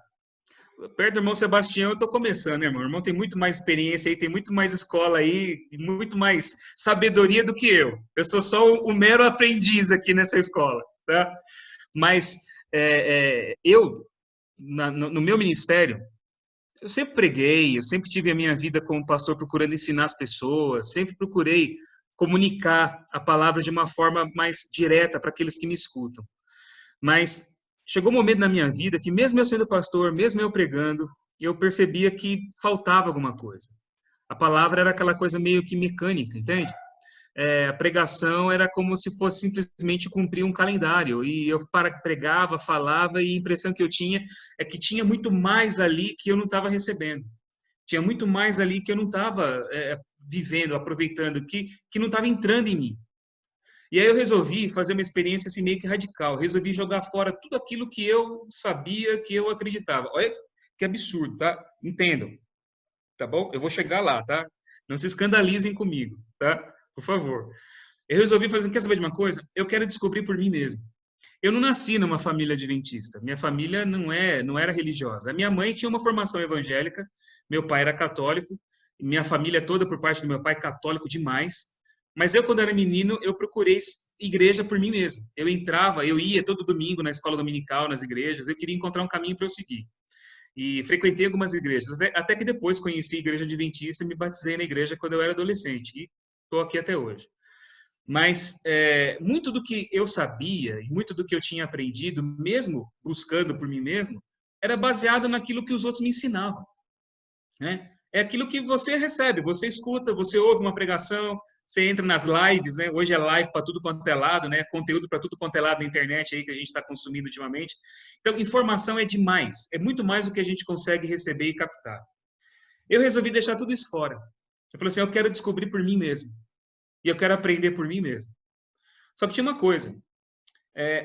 Perto do irmão Sebastião, eu estou começando, né, irmão? O irmão tem muito mais experiência aí, tem muito mais escola aí, muito mais sabedoria do que eu. Eu sou só o mero aprendiz aqui nessa escola, tá? Mas eu, no meu ministério, eu sempre preguei, eu sempre tive a minha vida como pastor procurando ensinar as pessoas, sempre procurei comunicar a palavra de uma forma mais direta para aqueles que me escutam. Mas chegou um momento na minha vida que, mesmo eu sendo pastor, mesmo eu pregando, eu percebia que faltava alguma coisa. A palavra era aquela coisa meio que mecânica, entende? A pregação era como se fosse simplesmente cumprir um calendário. E eu pregava, falava, e a impressão que eu tinha é que tinha muito mais ali que eu não estava recebendo. Tinha muito mais ali que eu não estava vivendo, aproveitando, que não estava entrando em mim. E aí eu resolvi fazer uma experiência assim meio que radical. Resolvi jogar fora tudo aquilo que eu sabia, que eu acreditava. Olha que absurdo, tá? Entendam, tá bom? Eu vou chegar lá, tá? Não se escandalizem comigo, tá? Por favor. Eu resolvi fazer, quer saber de uma coisa? Eu quero descobrir por mim mesmo. Eu não nasci numa família adventista. Minha família não era religiosa. A minha mãe tinha uma formação evangélica, meu pai era católico, minha família toda por parte do meu pai católico demais. Mas eu, quando era menino, eu procurei igreja por mim mesmo. Eu ia todo domingo na escola dominical, nas igrejas, eu queria encontrar um caminho para eu seguir. E frequentei algumas igrejas, até que depois conheci a igreja adventista e me batizei na igreja quando eu era adolescente. E estou aqui até hoje. Mas muito do que eu sabia e muito do que eu tinha aprendido, mesmo buscando por mim mesmo, era baseado naquilo que os outros me ensinavam, né? É aquilo que você recebe, você escuta, você ouve uma pregação, você entra nas lives, né? Hoje é live para tudo quanto é lado, né? Conteúdo para tudo quanto é lado na internet aí que a gente está consumindo ultimamente. Então, informação é demais, é muito mais do que a gente consegue receber e captar. Eu resolvi deixar tudo isso fora. Eu falei assim, eu quero descobrir por mim mesmo. E eu quero aprender por mim mesmo. Só que tinha uma coisa,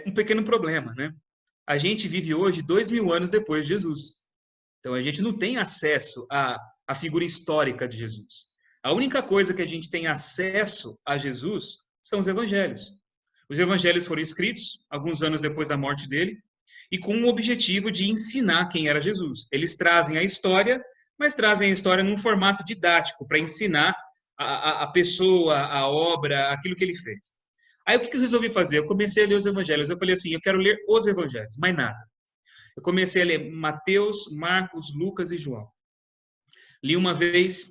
um pequeno problema, né? A gente vive hoje 2000 anos depois de Jesus. Então, a gente não tem acesso à figura histórica de Jesus. A única coisa que a gente tem acesso a Jesus são os evangelhos. Os evangelhos foram escritos alguns anos depois da morte dele e com o objetivo de ensinar quem era Jesus. Eles trazem a história, mas trazem a história num formato didático para ensinar a pessoa, a obra, aquilo que ele fez. Aí o que eu resolvi fazer? Eu comecei a ler os evangelhos. Eu falei assim, eu quero ler os evangelhos, mais nada. Eu comecei a ler Mateus, Marcos, Lucas e João. Li uma vez,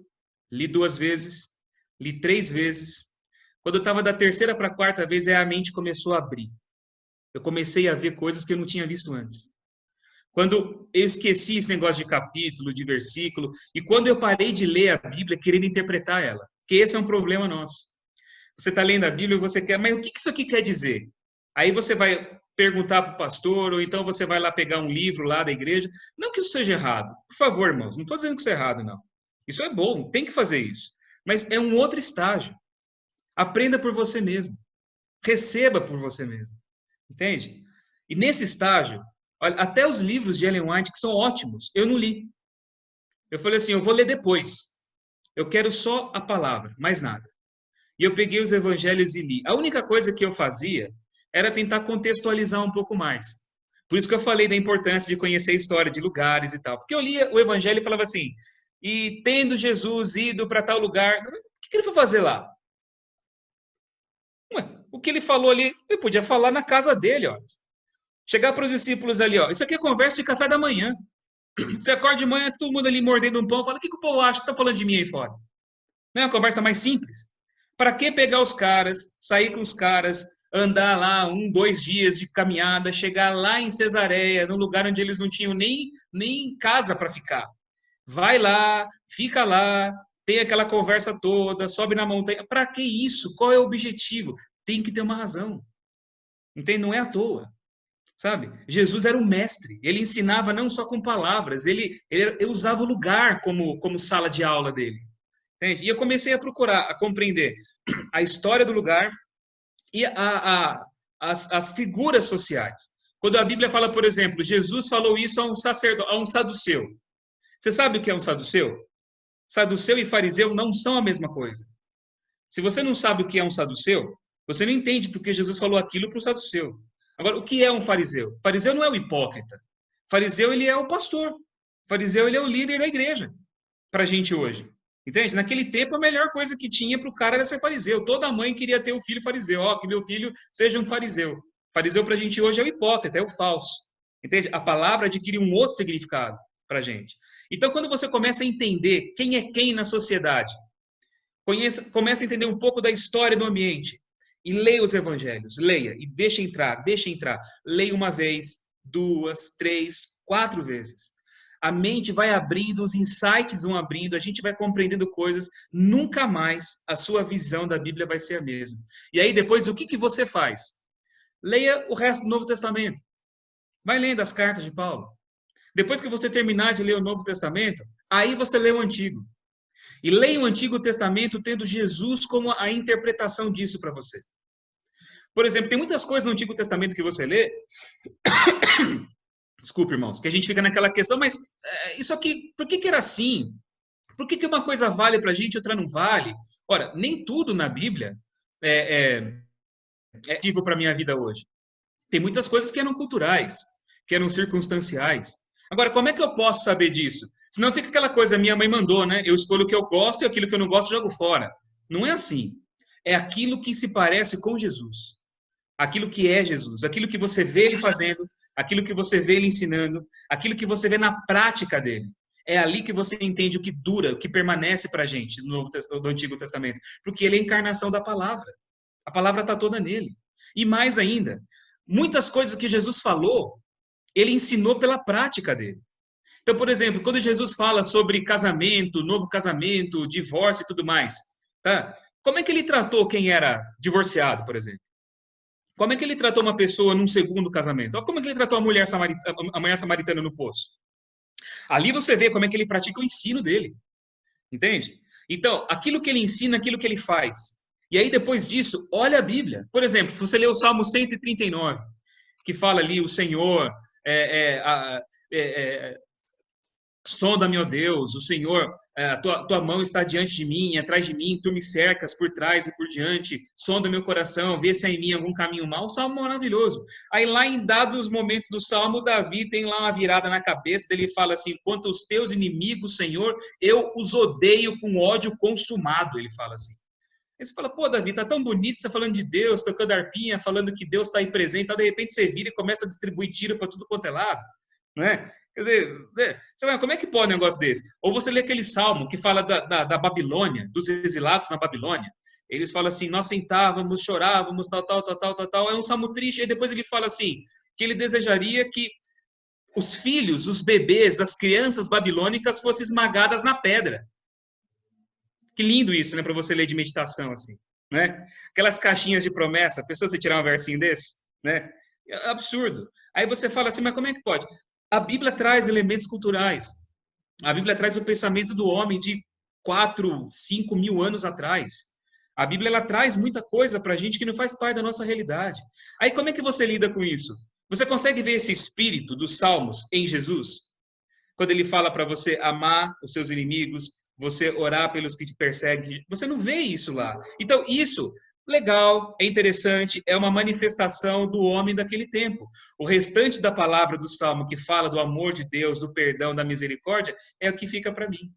li 2 vezes, li 3 vezes. Quando eu estava da 3ª para a 4ª vez, a mente começou a abrir. Eu comecei a ver coisas que eu não tinha visto antes. Quando eu esqueci esse negócio de capítulo, de versículo, e quando eu parei de ler a Bíblia, querendo interpretar ela, que esse é um problema nosso. Você está lendo a Bíblia e você quer, mas o que isso aqui quer dizer? Aí você vai perguntar para o pastor, ou então você vai lá pegar um livro lá da igreja. Não que isso seja errado. Por favor, irmãos, não estou dizendo que isso é errado, não. Isso é bom, tem que fazer isso. Mas é um outro estágio. Aprenda por você mesmo. Receba por você mesmo. Entende? E nesse estágio, olha, até os livros de Ellen White, que são ótimos, eu não li. Eu falei assim, eu vou ler depois. Eu quero só a palavra, mais nada. E eu peguei os evangelhos e li. A única coisa que eu fazia era tentar contextualizar um pouco mais. Por isso que eu falei da importância de conhecer a história de lugares e tal. Porque eu lia o evangelho e falava assim, e tendo Jesus ido para tal lugar, o que ele foi fazer lá? Ué, o que ele falou ali, ele podia falar na casa dele, ó. Chegar para os discípulos ali, ó, isso aqui é conversa de café da manhã. Você acorda de manhã, todo mundo ali mordendo um pão, fala, o que o povo acha? Está falando de mim aí fora? Não é uma conversa mais simples? Para que pegar os caras, sair com os caras, andar lá 1, 2 dias de caminhada, chegar lá em Cesareia, num lugar onde eles não tinham nem casa para ficar. Vai lá, fica lá, tem aquela conversa toda, sobe na montanha. Para que isso? Qual é o objetivo? Tem que ter uma razão. Entende? Não é à toa. Sabe? Jesus era um mestre. Ele ensinava não só com palavras, ele usava o lugar como sala de aula dele. Entende? E eu comecei a procurar, a compreender a história do lugar e as figuras sociais. Quando a Bíblia fala, por exemplo, Jesus falou isso a um sacerdote, a um saduceu. Você sabe o que é um saduceu? Saduceu e fariseu não são a mesma coisa. Se você não sabe o que é um saduceu, você não entende porque Jesus falou aquilo para o saduceu. Agora, o que é um fariseu? O fariseu não é o hipócrita. O fariseu, ele é o pastor. O fariseu, ele é o líder da igreja para a gente hoje. Entende? Naquele tempo, a melhor coisa que tinha para o cara era ser fariseu. Toda mãe queria ter o filho fariseu. Ó, que meu filho seja um fariseu. Fariseu para a gente hoje é o hipócrita, é o falso. Entende? A palavra adquire um outro significado para a gente. Então, quando você começa a entender quem é quem na sociedade, começa a entender um pouco da história do ambiente, e leia os evangelhos, leia, e deixa entrar. Leia 1 vez, 2, 3, 4 vezes. A mente vai abrindo, os insights vão abrindo, a gente vai compreendendo coisas, nunca mais a sua visão da Bíblia vai ser a mesma. E aí depois, o que você faz? Leia o resto do Novo Testamento. Vai lendo as cartas de Paulo. Depois que você terminar de ler o Novo Testamento, aí você lê o Antigo. E leia o Antigo Testamento tendo Jesus como a interpretação disso para você. Por exemplo, tem muitas coisas no Antigo Testamento que você lê... Desculpe, irmãos, que a gente fica naquela questão, mas isso aqui, por que era assim? Por que uma coisa vale para a gente e outra não vale? Ora, nem tudo na Bíblia é ativo para a minha vida hoje. Tem muitas coisas que eram culturais, que eram circunstanciais. Agora, como é que eu posso saber disso? Senão fica aquela coisa, minha mãe mandou, né? Eu escolho o que eu gosto e aquilo que eu não gosto eu jogo fora. Não é assim. é aquilo que se parece com Jesus. Aquilo que é Jesus, aquilo que você vê ele fazendo, aquilo que você vê ele ensinando, aquilo que você vê na prática dele. É ali que você entende o que dura, o que permanece para a gente do Antigo Testamento. Porque ele é a encarnação da palavra. A palavra está toda nele. E mais ainda, muitas coisas que Jesus falou, ele ensinou pela prática dele. Então, por exemplo, quando Jesus fala sobre casamento, novo casamento, divórcio e tudo mais, tá? Como é que ele tratou quem era divorciado, por exemplo? Como é que ele tratou uma pessoa num segundo casamento? Como é que ele tratou a mulher samaritana no poço? Ali você vê como é que ele pratica o ensino dele. Entende? Então, aquilo que ele ensina, aquilo que ele faz. E aí, depois disso, olha a Bíblia. Por exemplo, você lê o Salmo 139, que fala ali, o Senhor sonda-me, ó Deus, o Senhor, tua mão está diante de mim, atrás de mim, tu me cercas por trás e por diante, sonda meu coração, vê se há em mim algum caminho mau. Um salmo maravilhoso. Aí lá em dados momentos do salmo, Davi tem lá uma virada na cabeça, ele fala assim, quanto aos teus inimigos, Senhor, eu os odeio com ódio consumado, ele fala assim. Aí você fala, pô, Davi, tá tão bonito você falando de Deus, tocando arpinha, falando que Deus está aí presente, de repente você vira e começa a distribuir tiro para tudo quanto é lado, não é? Quer dizer, você vai, como é que pode um negócio desse? Ou você lê aquele salmo que fala da Babilônia, dos exilados na Babilônia. Eles falam assim, nós sentávamos, chorávamos, tal. É um salmo triste. E depois ele fala assim, que ele desejaria que os filhos, os bebês, as crianças babilônicas fossem esmagadas na pedra. Que lindo isso, né? Para você ler de meditação, assim. Né? Aquelas caixinhas de promessa. A pessoa se tirar um versinho desse, né? É absurdo. Aí você fala assim, mas como é que pode? A Bíblia traz elementos culturais. A Bíblia traz o pensamento do homem de 4, 5 mil anos atrás. A Bíblia ela traz muita coisa para a gente que não faz parte da nossa realidade. Aí como é que você lida com isso? Você consegue ver esse espírito dos Salmos em Jesus? Quando ele fala para você amar os seus inimigos, você orar pelos que te perseguem. Você não vê isso lá. Então isso... legal, é interessante, é uma manifestação do homem daquele tempo. O restante da palavra do Salmo que fala do amor de Deus, do perdão, da misericórdia, é o que fica para mim.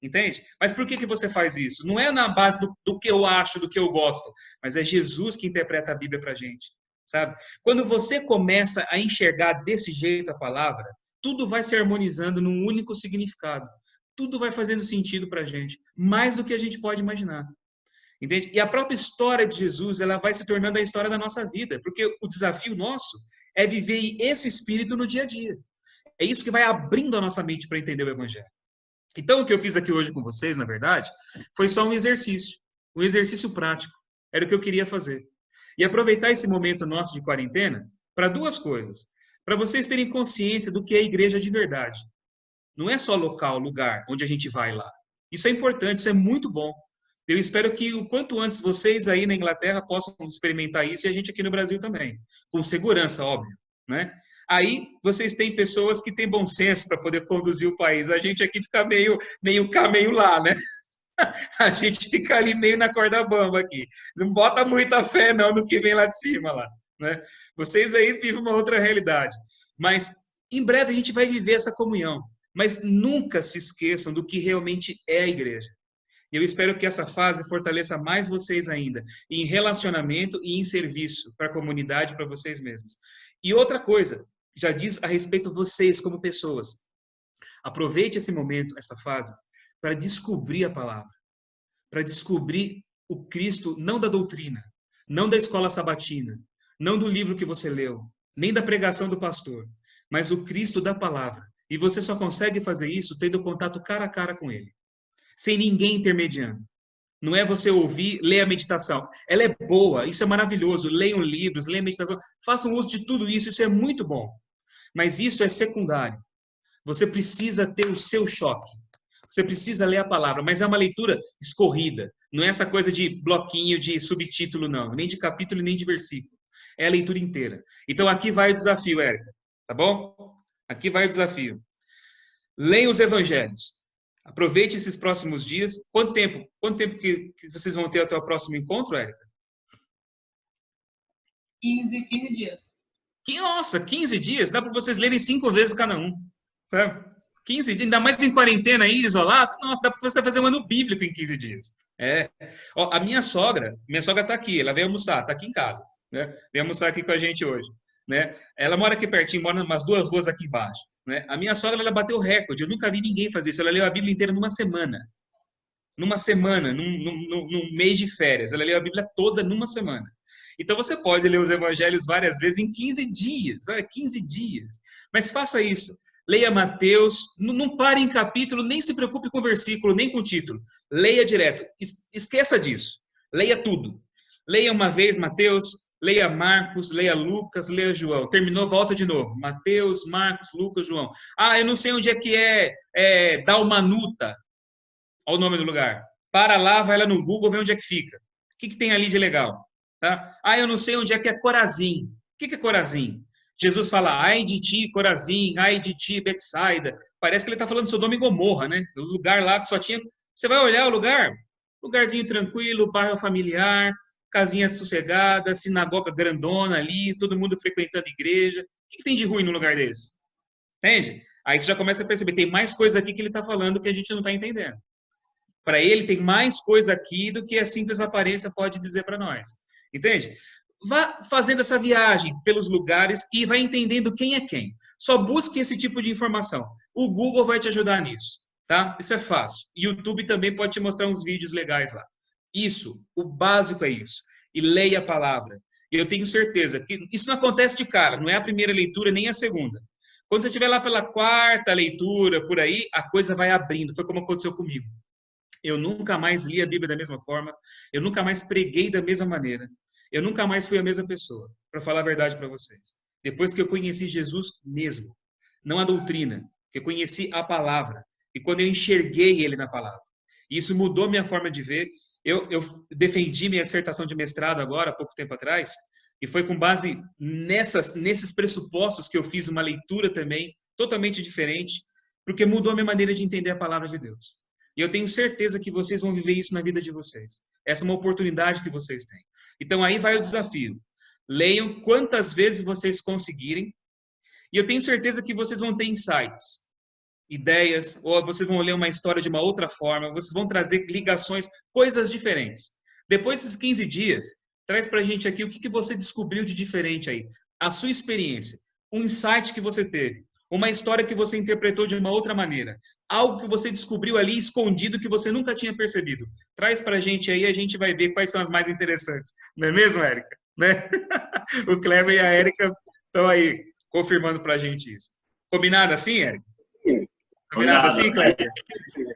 Entende? Mas por que você faz isso? Não é na base do que eu acho, do que eu gosto, mas é Jesus que interpreta a Bíblia para a gente. Sabe? Quando você começa a enxergar desse jeito a palavra, tudo vai se harmonizando num único significado. Tudo vai fazendo sentido para a gente, mais do que a gente pode imaginar. Entende? E a própria história de Jesus, ela vai se tornando a história da nossa vida, porque o desafio nosso é viver esse espírito no dia a dia. É isso que vai abrindo a nossa mente para entender o Evangelho. Então, o que eu fiz aqui hoje com vocês, na verdade, foi só um exercício prático. Era o que eu queria fazer. E aproveitar esse momento nosso de quarentena para duas coisas. Para vocês terem consciência do que é a igreja de verdade. Não é só local, lugar, onde a gente vai lá. Isso é importante, isso é muito bom. Eu espero que o quanto antes vocês aí na Inglaterra possam experimentar isso e a gente aqui no Brasil também. Com segurança, óbvio, né? Aí vocês têm pessoas que têm bom senso para poder conduzir o país. A gente aqui fica meio cá, meio lá, né? A gente fica ali meio na corda bamba aqui. Não bota muita fé não no que vem lá de cima lá, né? Vocês aí vivem uma outra realidade. Mas em breve a gente vai viver essa comunhão. Mas nunca se esqueçam do que realmente é a igreja. E eu espero que essa fase fortaleça mais vocês ainda, em relacionamento e em serviço para a comunidade, para vocês mesmos. E outra coisa, já diz a respeito de vocês como pessoas. Aproveite esse momento, essa fase, para descobrir a palavra. Para descobrir o Cristo, não da doutrina, não da escola sabatina, não do livro que você leu, nem da pregação do pastor, mas o Cristo da palavra. E você só consegue fazer isso tendo contato cara a cara com ele. Sem ninguém intermediando. Não é você ouvir, ler a meditação. Ela é boa, isso é maravilhoso. Leiam livros, leiam meditação. Façam uso de tudo isso, isso é muito bom. Mas isso é secundário. Você precisa ter o seu choque. Você precisa ler a palavra, mas é uma leitura escorrida. Não é essa coisa de bloquinho, de subtítulo, não. Nem de capítulo, nem de versículo. É a leitura inteira. Então aqui vai o desafio, Érica. Tá bom? Aqui vai o desafio. Leiam os evangelhos. Aproveite esses próximos dias. Quanto tempo que vocês vão ter até o próximo encontro, Érica? 15 dias. Nossa, 15 dias? Dá para vocês lerem 5 vezes cada um. Sabe? 15 dias, ainda mais em quarentena aí, isolado. Nossa, dá para você fazer um ano bíblico em 15 dias. Ó, a minha sogra está aqui, ela veio almoçar, está aqui em casa, né? Veio almoçar aqui com a gente hoje, né? Ela mora aqui pertinho, mora umas 2 ruas aqui embaixo, né? A minha sogra, ela bateu o recorde, eu nunca vi ninguém fazer isso. Ela leu a Bíblia inteira numa semana, num mês de férias. Ela leu a Bíblia toda numa semana. Então você pode ler os evangelhos várias vezes em 15 dias, olha, 15 dias. Mas faça isso. Leia Mateus, não pare em capítulo, nem se preocupe com versículo, nem com título. Leia direto. Esqueça disso. Leia tudo. Leia uma vez Mateus, leia Marcos, leia Lucas, leia João. Terminou, volta de novo. Mateus, Marcos, Lucas, João. Ah, eu não sei onde é que é Dalmanuta. Olha o nome do lugar. Para lá, vai lá no Google, vê onde é que fica. O que tem ali de legal? Tá? Ah, eu não sei onde é que é Corazim. O que é Corazim? Jesus fala, ai de ti, Corazim, ai de ti, Betsaida. Parece que ele está falando Sodoma e Gomorra, né? Os lugares lá que só tinha... Você vai olhar o lugar, lugarzinho tranquilo, bairro familiar, casinha sossegada, sinagoga grandona ali, todo mundo frequentando igreja. O que tem de ruim no lugar desse? Entende? Aí você já começa a perceber, tem mais coisa aqui que ele está falando que a gente não está entendendo. Para ele, tem mais coisa aqui do que a simples aparência pode dizer para nós. Entende? Vá fazendo essa viagem pelos lugares e vai entendendo quem é quem. Só busque esse tipo de informação. O Google vai te ajudar nisso, tá? Isso é fácil. YouTube também pode te mostrar uns vídeos legais lá. Isso, o básico é isso. E leia a palavra. E eu tenho certeza que isso não acontece de cara, não é a primeira leitura nem a segunda. Quando você estiver lá pela 4ª leitura, por aí, a coisa vai abrindo. Foi como aconteceu comigo. Eu nunca mais li a Bíblia da mesma forma, eu nunca mais preguei da mesma maneira. Eu nunca mais fui a mesma pessoa, para falar a verdade para vocês. Depois que eu conheci Jesus mesmo, não a doutrina, que eu conheci a palavra, e quando eu enxerguei ele na palavra. Isso mudou minha forma de ver. Eu defendi minha dissertação de mestrado agora, há pouco tempo atrás, e foi com base nesses pressupostos que eu fiz uma leitura também, totalmente diferente, porque mudou a minha maneira de entender a palavra de Deus. E eu tenho certeza que vocês vão viver isso na vida de vocês. Essa é uma oportunidade que vocês têm. Então, aí vai o desafio. Leiam quantas vezes vocês conseguirem. E eu tenho certeza que vocês vão ter insights, ideias, ou vocês vão ler uma história de uma outra forma, vocês vão trazer ligações, coisas diferentes. Depois desses 15 dias, traz pra gente aqui o que você descobriu de diferente aí. A sua experiência, um insight que você teve, uma história que você interpretou de uma outra maneira, algo que você descobriu ali escondido que você nunca tinha percebido. Traz pra gente aí, a gente vai ver quais são as mais interessantes. Não é mesmo, Érica? Né? O Kleber e a Érica estão aí confirmando pra gente isso. Combinado assim, Érica? Combinado assim, Kleber?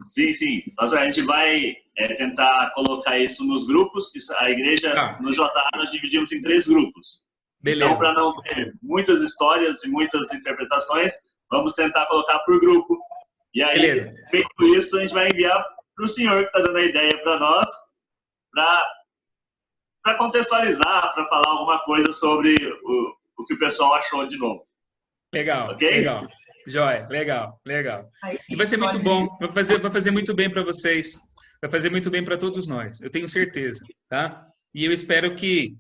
Sim. A gente vai tentar colocar isso nos grupos. A igreja, no JA, nós dividimos em 3 grupos. Beleza. Então, para não ter muitas histórias e muitas interpretações, vamos tentar colocar por grupo. E aí, beleza, feito isso, a gente vai enviar para o senhor que está dando a ideia para nós, para contextualizar, para falar alguma coisa sobre o que o pessoal achou de novo. Legal, okay? Legal. Joia, legal. E vai ser muito bom, vai fazer muito bem para vocês, vai fazer muito bem para todos nós, eu tenho certeza, tá? E eu espero que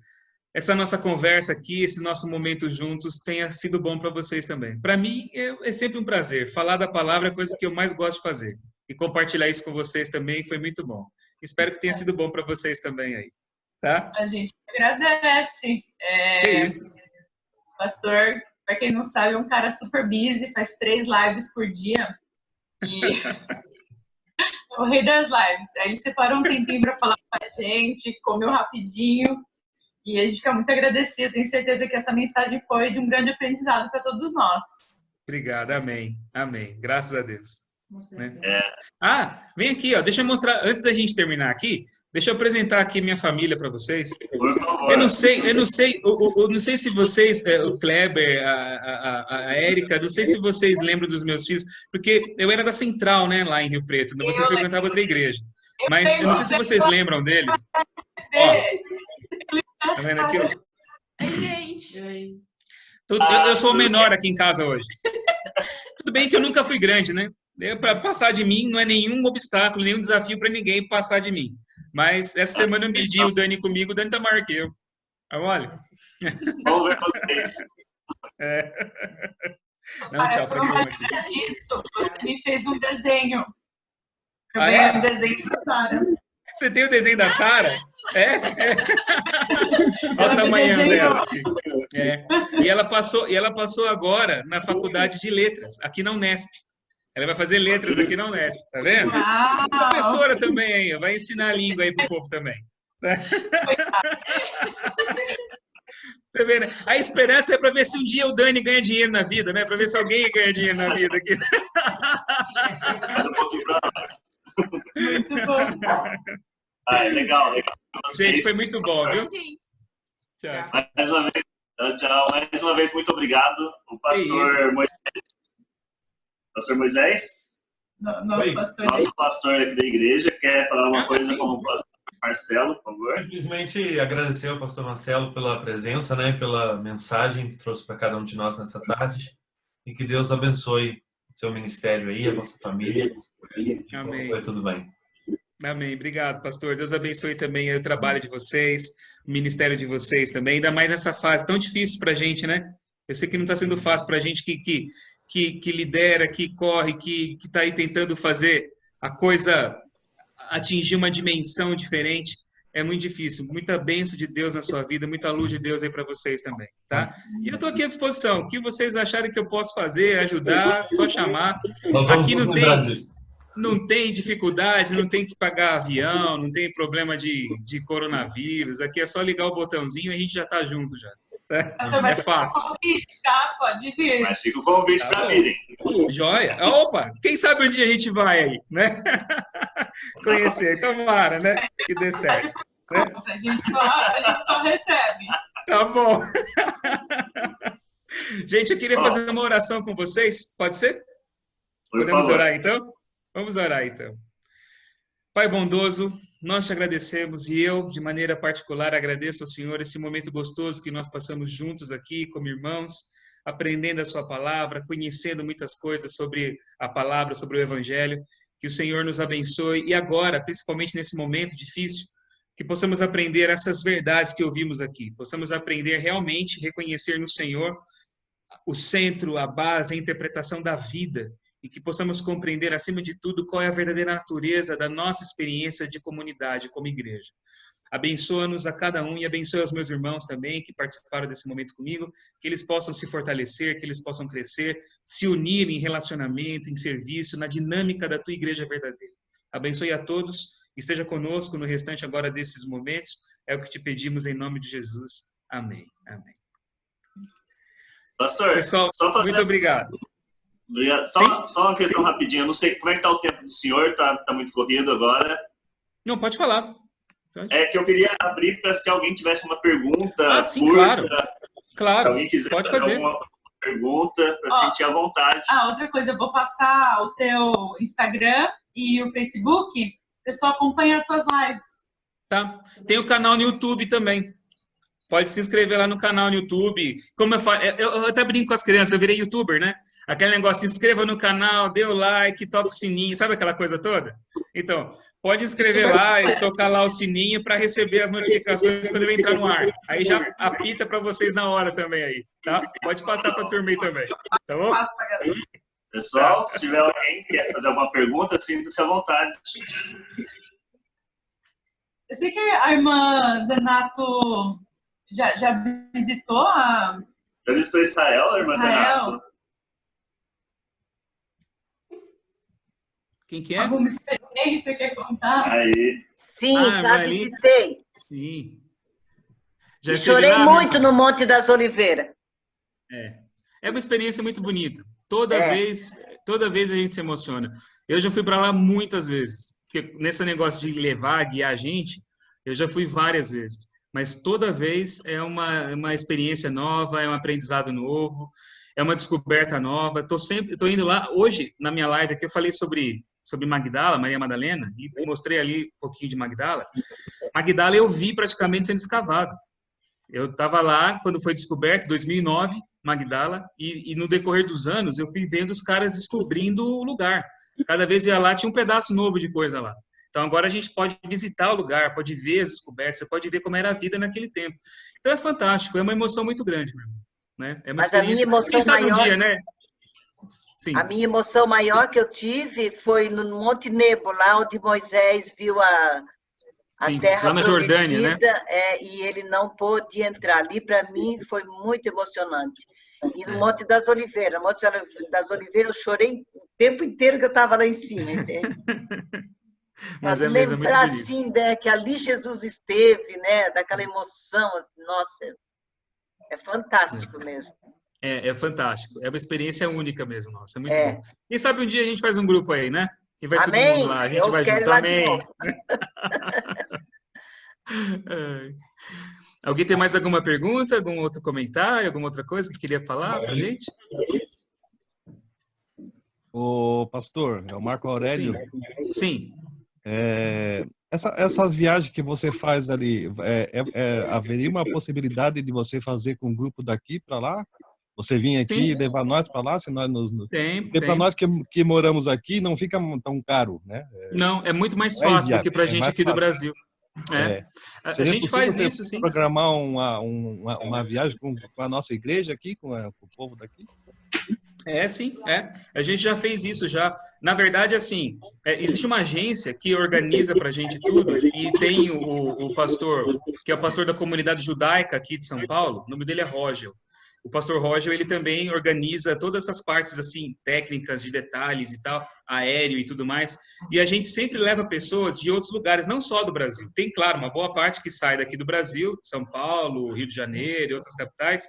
essa nossa conversa aqui, esse nosso momento juntos tenha sido bom para vocês também. Para mim, é sempre um prazer. Falar da palavra é a coisa que eu mais gosto de fazer. E compartilhar isso com vocês também foi muito bom. Espero que tenha sido bom para vocês também aí. Tá? A gente agradece. É isso. Pastor, para quem não sabe, é um cara super busy, faz 3 lives por dia. E é o rei das lives. Aí ele separou um tempinho para falar com a gente, comeu rapidinho. E a gente fica muito agradecido. Tenho certeza que essa mensagem foi de um grande aprendizado para todos nós. Obrigado, amém. Graças a Deus. Né? Ah, vem aqui, ó. Deixa eu mostrar, antes da gente terminar aqui, deixa eu apresentar aqui minha família para vocês. Eu não sei se vocês, o Kleber, a Érica, não sei se vocês lembram dos meus filhos, porque eu era da Central, né, lá em Rio Preto. Vocês frequentavam outra igreja. Mas eu não sei se vocês lembram deles. Ó, tá vendo aqui, ó? Ai, gente. Eu sou o menor aqui em casa hoje. Tudo bem que eu nunca fui grande, né? Para passar de mim não é nenhum obstáculo, nenhum desafio para ninguém passar de mim. Mas essa semana eu medi o Dani comigo, o Dani tá maior que eu. Olha. Vamos ver vocês. Não, tchau pra quem isso. me fez um desenho. Eu ganhei um desenho da Sara. Você tem o desenho da Sara? É? Olha o tamanho dela. E ela passou agora na faculdade de letras, aqui na Unesp. Ela vai fazer letras aqui na Unesp, tá vendo? Uau. Professora também aí, vai ensinar a língua aí pro povo também. Você vê, né? A esperança é para ver se um dia o Dani ganha dinheiro na vida, né? Para ver se alguém ganha dinheiro na vida aqui. Muito bom. Legal. Gente, foi muito bom, viu? Tchau. Mais uma vez, tchau. Mais uma vez, muito obrigado. O pastor Moisés. Pastor Moisés? Nosso pastor aqui da igreja. Quer falar alguma coisa como o pastor Marcelo, por favor? Simplesmente agradecer ao pastor Marcelo pela presença, né, pela mensagem que trouxe para cada um de nós nessa tarde. E que Deus abençoe o seu ministério aí, a vossa família. Amém. Vai tudo bem. Amém. Obrigado, pastor. Deus abençoe também o trabalho de vocês, o ministério de vocês também, ainda mais nessa fase tão difícil para a gente, né? Eu sei que não está sendo fácil para a gente que lidera, que corre, que está aí tentando fazer a coisa atingir uma dimensão diferente. É muito difícil. Muita bênção de Deus na sua vida, muita luz de Deus aí para vocês também, tá? E eu estou aqui à disposição. O que vocês acharem que eu posso fazer, ajudar, só chamar. Aqui não tem dificuldade, não tem que pagar avião, não tem problema de coronavírus. Aqui é só ligar o botãozinho e a gente já está junto já. É fácil. Convite, tá? Pode vir. Mas fica o convite para virem. Joia. Opa, quem sabe um dia a gente vai aí, né? Conhecer. Tomara, né? Que dê certo. Né? A gente só recebe. Tá bom. Gente, eu queria fazer uma oração com vocês. Pode ser? Podemos orar então? Vamos orar então. Pai bondoso, nós te agradecemos e eu, de maneira particular, agradeço ao Senhor esse momento gostoso que nós passamos juntos aqui como irmãos, aprendendo a sua palavra, conhecendo muitas coisas sobre a palavra, sobre o Evangelho. Que o Senhor nos abençoe e agora, principalmente nesse momento difícil, que possamos aprender essas verdades que ouvimos aqui, possamos aprender realmente, reconhecer no Senhor o centro, a base, a interpretação da vida, e que possamos compreender, acima de tudo, qual é a verdadeira natureza da nossa experiência de comunidade como igreja. Abençoa-nos a cada um e abençoa os meus irmãos também que participaram desse momento comigo, que eles possam se fortalecer, que eles possam crescer, se unir em relacionamento, em serviço, na dinâmica da tua igreja verdadeira. Abençoe a todos, esteja conosco no restante agora desses momentos, é o que te pedimos em nome de Jesus. Amém. Amém. Pastor, pessoal, muito obrigado. Só uma questão rapidinha, eu não sei como é que está o tempo do senhor, tá muito corrido agora. Não, pode falar. É que eu queria abrir para se alguém tivesse uma pergunta sim, curta. Claro. Se alguém quiser pode fazer alguma pergunta, para sentir à vontade. Outra coisa, eu vou passar o teu Instagram e o Facebook, o pessoal acompanha as tuas lives. Tá. Tem o canal no YouTube também. Pode se inscrever lá no canal no YouTube. Como eu falo, eu até brinco com as crianças, eu virei youtuber, né? Aquele negócio, se inscreva no canal, dê o like, toca o sininho, sabe aquela coisa toda? Então, pode inscrever lá e tocar lá o sininho para receber as notificações quando eu entrar no ar. Aí já apita para vocês na hora também aí, tá? Pode passar para a turma aí também, tá bom? Pessoal, se tiver alguém que quer fazer alguma pergunta, sinta-se à vontade. Eu sei que a irmã Zenato já visitou a... Já visitou Israel, irmã Zenato? Quem que é? Alguma experiência quer contar? Aí. Sim, já visitei. Sim. E chorei muito no Monte das Oliveiras. É uma experiência muito bonita. Toda vez a gente se emociona. Eu já fui para lá muitas vezes. Porque nesse negócio de levar, guiar a gente, eu já fui várias vezes. Mas toda vez é uma experiência nova, é um aprendizado novo, é uma descoberta nova. Estou indo lá. Hoje, na minha live aqui, eu falei sobre Magdala, Maria Madalena, e mostrei ali um pouquinho de Magdala. Magdala eu vi praticamente sendo escavado. Eu estava lá quando foi descoberto, em 2009, Magdala, e no decorrer dos anos eu fui vendo os caras descobrindo o lugar. Cada vez ia lá, tinha um pedaço novo de coisa lá. Então agora a gente pode visitar o lugar, pode ver as descobertas, você pode ver como era a vida naquele tempo. Então é fantástico, é uma emoção muito grande, meu irmão, né? É uma Mas a minha emoção quem sabe maior... um dia, né? Sim. A minha emoção maior que eu tive foi no Monte Nebo, lá onde Moisés viu a Sim, terra lá na Jordânia, né? e ele não pôde entrar. Ali, para mim, foi muito emocionante. E no Monte das Oliveiras. Monte das Oliveiras, eu chorei o tempo inteiro que eu estava lá em cima, entende? Mas Para mesmo, é muito lembrar, bonito. assim, né, que ali Jesus esteve, né? Daquela emoção. Nossa, é fantástico mesmo. É fantástico. É uma experiência única mesmo, nossa. É muito bom. Quem sabe um dia a gente faz um grupo aí, né? E vai todo mundo lá. A gente vai junto. Amém. Alguém tem mais alguma pergunta, algum outro comentário, alguma outra coisa que queria falar pra gente? O pastor, é o Marco Aurélio. Sim. Essas viagens que você faz ali, haveria uma possibilidade de você fazer com um grupo daqui para lá? Você vir aqui e levar nós para lá? Se nós porque para nós que moramos aqui não fica tão caro, né? Não, é muito mais fácil do que para a gente aqui do Brasil. A gente faz isso, sim. Programar uma viagem com a nossa igreja aqui, com o povo daqui? Sim. A gente já fez isso já. Na verdade, assim, existe uma agência que organiza para a gente tudo e tem o pastor, que é o pastor da comunidade judaica aqui de São Paulo, o nome dele é Rogel. O pastor Rogel, ele também organiza todas essas partes, assim, técnicas de detalhes e tal, aéreo e tudo mais. E a gente sempre leva pessoas de outros lugares, não só do Brasil. Tem, claro, uma boa parte que sai daqui do Brasil, São Paulo, Rio de Janeiro e outras capitais,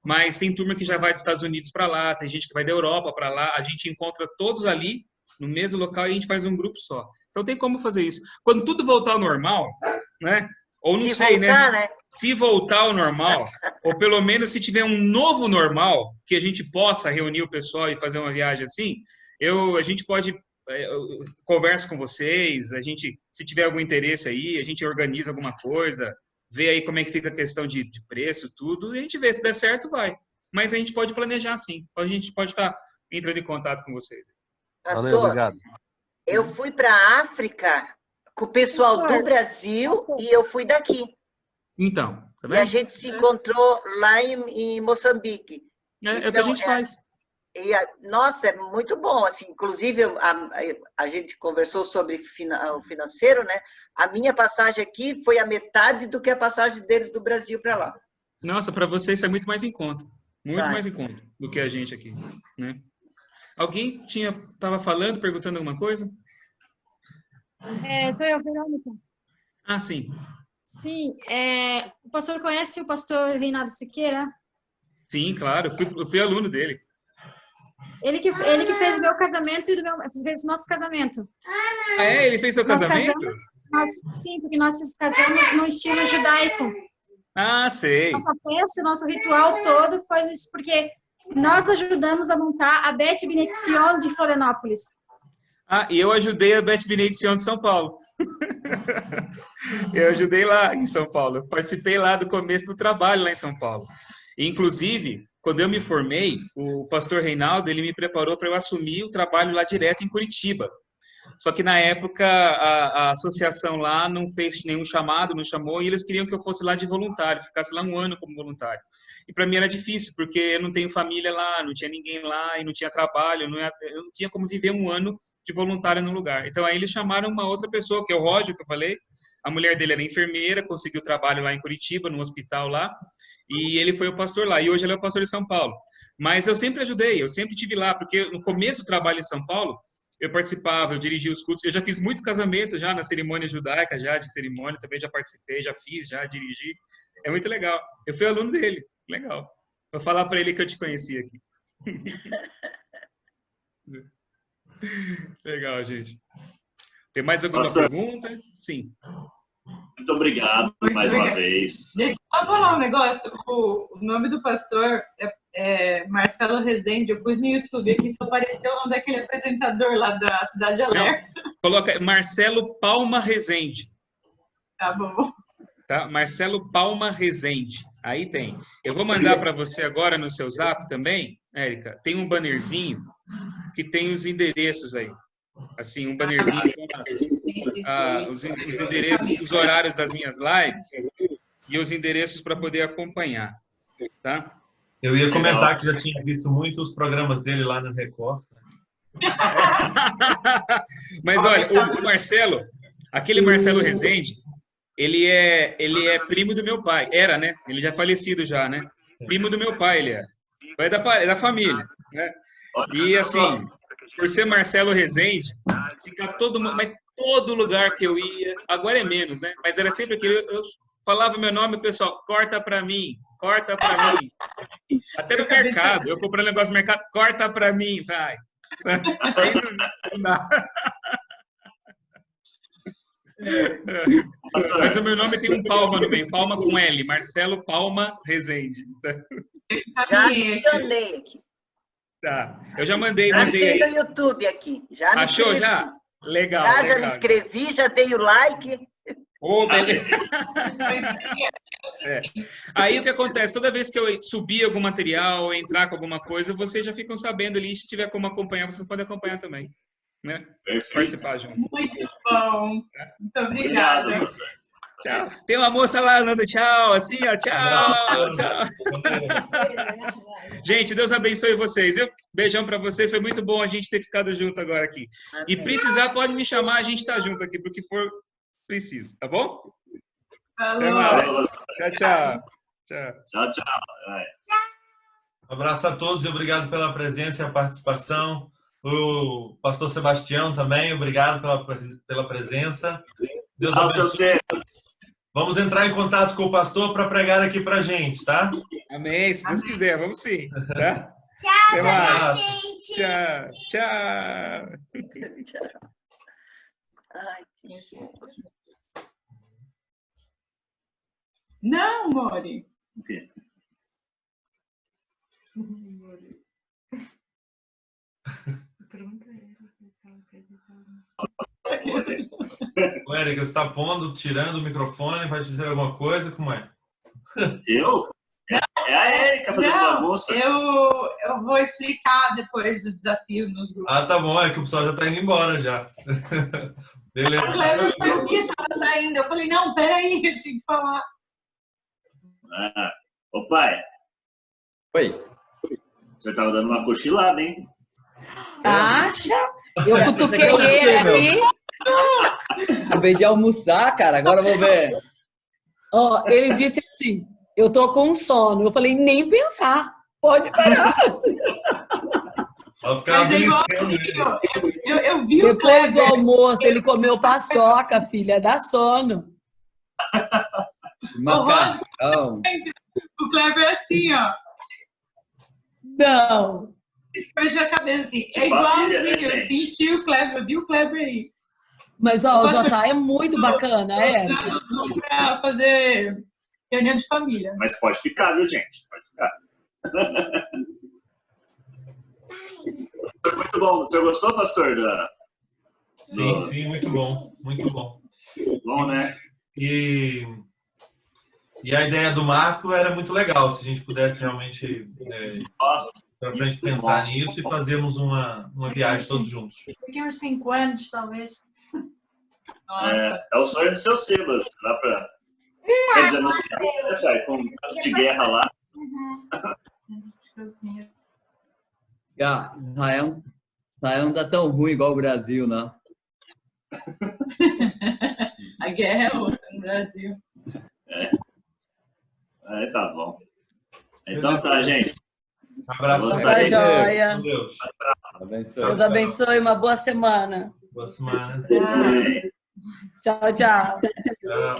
mas tem turma que já vai dos Estados Unidos para lá, tem gente que vai da Europa para lá, a gente encontra todos ali no mesmo local e a gente faz um grupo só. Então tem como fazer isso. Quando tudo voltar ao normal, né? Ou não sei, né? Se voltar ao normal, ou pelo menos se tiver um novo normal, que a gente possa reunir o pessoal e fazer uma viagem assim, a gente pode conversa com vocês, se tiver algum interesse aí, a gente organiza alguma coisa, vê aí como é que fica a questão de preço, tudo, e a gente vê se der certo, vai. Mas a gente pode planejar sim, a gente pode estar entrando em contato com vocês. Pastor, valeu, obrigado. Eu fui para a África com o pessoal do Brasil e eu fui daqui. Então, tá vendo? E a gente se encontrou lá em Moçambique. É o que a gente faz. Nossa, é muito bom. Assim, inclusive, a gente conversou sobre o financeiro, né? A minha passagem aqui foi a metade do que a passagem deles do Brasil para lá. Nossa, para vocês isso é muito mais em conta. Muito mais em conta do que a gente aqui, né? Alguém estava falando, perguntando alguma coisa? Sou eu, Verônica. Ah, sim. Sim, o pastor conhece o pastor Reinaldo Siqueira? Sim, claro, eu fui aluno dele. Ele que fez o meu casamento e fez o nosso casamento. Ah, ele fez seu casamento? Sim, porque nós casamos no estilo judaico. Ah, sei. Nossa festa, nosso ritual todo foi isso, porque nós ajudamos a montar a Beth Benedizion de Florianópolis. Ah, e eu ajudei a Beth Benedizion de São Paulo. Eu ajudei lá em São Paulo. Eu participei lá do começo do trabalho lá em São Paulo. E, inclusive, quando eu me formei, o pastor Reinaldo, ele me preparou para eu assumir o trabalho lá direto em Curitiba. Só que, na época, a associação lá não fez nenhum chamado, não chamou, e eles queriam que eu fosse lá de voluntário, ficasse lá um ano como voluntário. E para mim era difícil, porque eu não tenho família lá, não tinha ninguém lá, e não tinha trabalho, eu não tinha como viver um ano de voluntário no lugar. Então, aí eles chamaram uma outra pessoa, que é o Roger, que eu falei. A mulher dele era enfermeira, conseguiu trabalho lá em Curitiba, no hospital lá, e ele foi o pastor lá. E hoje ele é o pastor de São Paulo. Mas eu sempre ajudei, eu sempre estive lá, porque no começo do trabalho em São Paulo, eu participava, eu dirigia os cultos, eu já fiz muito casamento já na cerimônia judaica, já de cerimônia, também já participei, já fiz, já dirigi. É muito legal. Eu fui aluno dele, legal. Vou falar para ele que eu te conheci aqui. Legal, gente. Tem mais alguma pergunta? Sim. Muito obrigado mais uma vez. Gente, só falar um negócio. O nome do pastor é Marcelo Rezende. Eu pus no YouTube aqui, só apareceu o nome daquele apresentador lá da Cidade Alerta. Não, coloca Marcelo Palma Rezende. Tá bom. Tá? Marcelo Palma Rezende. Aí tem. Eu vou mandar para você agora no seu zap também, Érica. Tem um bannerzinho que tem os endereços aí. Assim, um bannerzinho com os endereços, os horários das minhas lives e os endereços para poder acompanhar, tá? Eu ia comentar que já tinha visto muitos programas dele lá na Record. Mas olha, o Marcelo, aquele Marcelo Rezende, ele é primo do meu pai. Era, né? Ele já é falecido já, né? Primo do meu pai, ele é. É da família, né? E assim, por ser Marcelo Rezende, fica todo lugar que eu ia, agora é menos, né? Mas era sempre aquele, eu falava meu nome, o pessoal, corta pra mim. Até no mercado, eu comprei um negócio no mercado, corta pra mim, vai. Não dá. Mas o meu nome tem um Palma no meio, Palma com L, Marcelo Palma Rezende. Já mandei aqui. Tá. Eu já mandei Achei aí. no YouTube aqui. Já me Achou inscrevi. já? Legal. Já legal. me inscrevi, já dei o like. Oh, beleza. Aí o que acontece? Toda vez que eu subir algum material ou entrar com alguma coisa, vocês já ficam sabendo ali. Se tiver como acompanhar, vocês podem acompanhar também. Né? Participar junto. Muito bom. Muito obrigada. Tchau. Tem uma moça lá dando tchau, assim, ó, tchau. Gente, Deus abençoe vocês. Beijão para vocês. Foi muito bom a gente ter ficado junto agora aqui. E precisar, pode me chamar, a gente tá junto aqui, porque for preciso, tá bom? Falou. Tchau. Tchau. Um abraço a todos e obrigado pela presença e a participação. O pastor Sebastião também, obrigado pela presença. Deus abençoe. Vamos entrar em contato com o pastor para pregar aqui para a gente, tá? Amém, se Deus quiser, vamos sim. Tá? Tchau, gente. Tchau. Ai, não, Mori. O quê? O Érica, você está tirando o microfone, vai dizer alguma coisa? Como é? Eu? É a Érica fazendo bagunça. Eu vou explicar depois do desafio nos grupos. Ah, tá bom, é que o pessoal já está indo embora já. Beleza. A Cleber estava saindo. Eu falei, não, peraí, eu tinha que falar. Ô pai. Oi. Você tava dando uma cochilada, hein? Acha? Eu cutuquei ele aqui. Acabei de almoçar, cara. Agora eu vou ver. Ó, ele disse assim, eu tô com sono. Eu falei, nem pensar. Pode parar. Mas é igualzinho. Eu vi o Depois Kleber. do almoço, ele comeu paçoca, filha, dá sono. Macarrão. O Kleber é assim, ó. Não. Fecha a cabeça assim. Tipo É igualzinho. a filha, né, Eu senti o Kleber, eu vi o Kleber aí. Mas, ó, o Jota é muito bacana, é. Pra fazer reunião de família. Mas pode ficar, viu, gente? Pode ficar. Foi muito bom. O senhor gostou, pastor? Sim, muito bom. Muito bom. Bom, né? E a ideia do Marco era muito legal, se a gente pudesse realmente para frente pensar nisso e fazermos uma viagem todos juntos. Daqui uns 5 anos, talvez. É o sonho do seu Sebas. Lá pra... Quer dizer, no Ceará, né, pai? Com um caso de guerra lá. Israel não tá tão ruim igual o Brasil, né? A guerra é outra no Brasil. Aí tá bom. Então tá, gente. Um abraço. Tá joia. Deus. Deus abençoe, uma boa semana. Boa semana. Tchau, tchau. Tchau.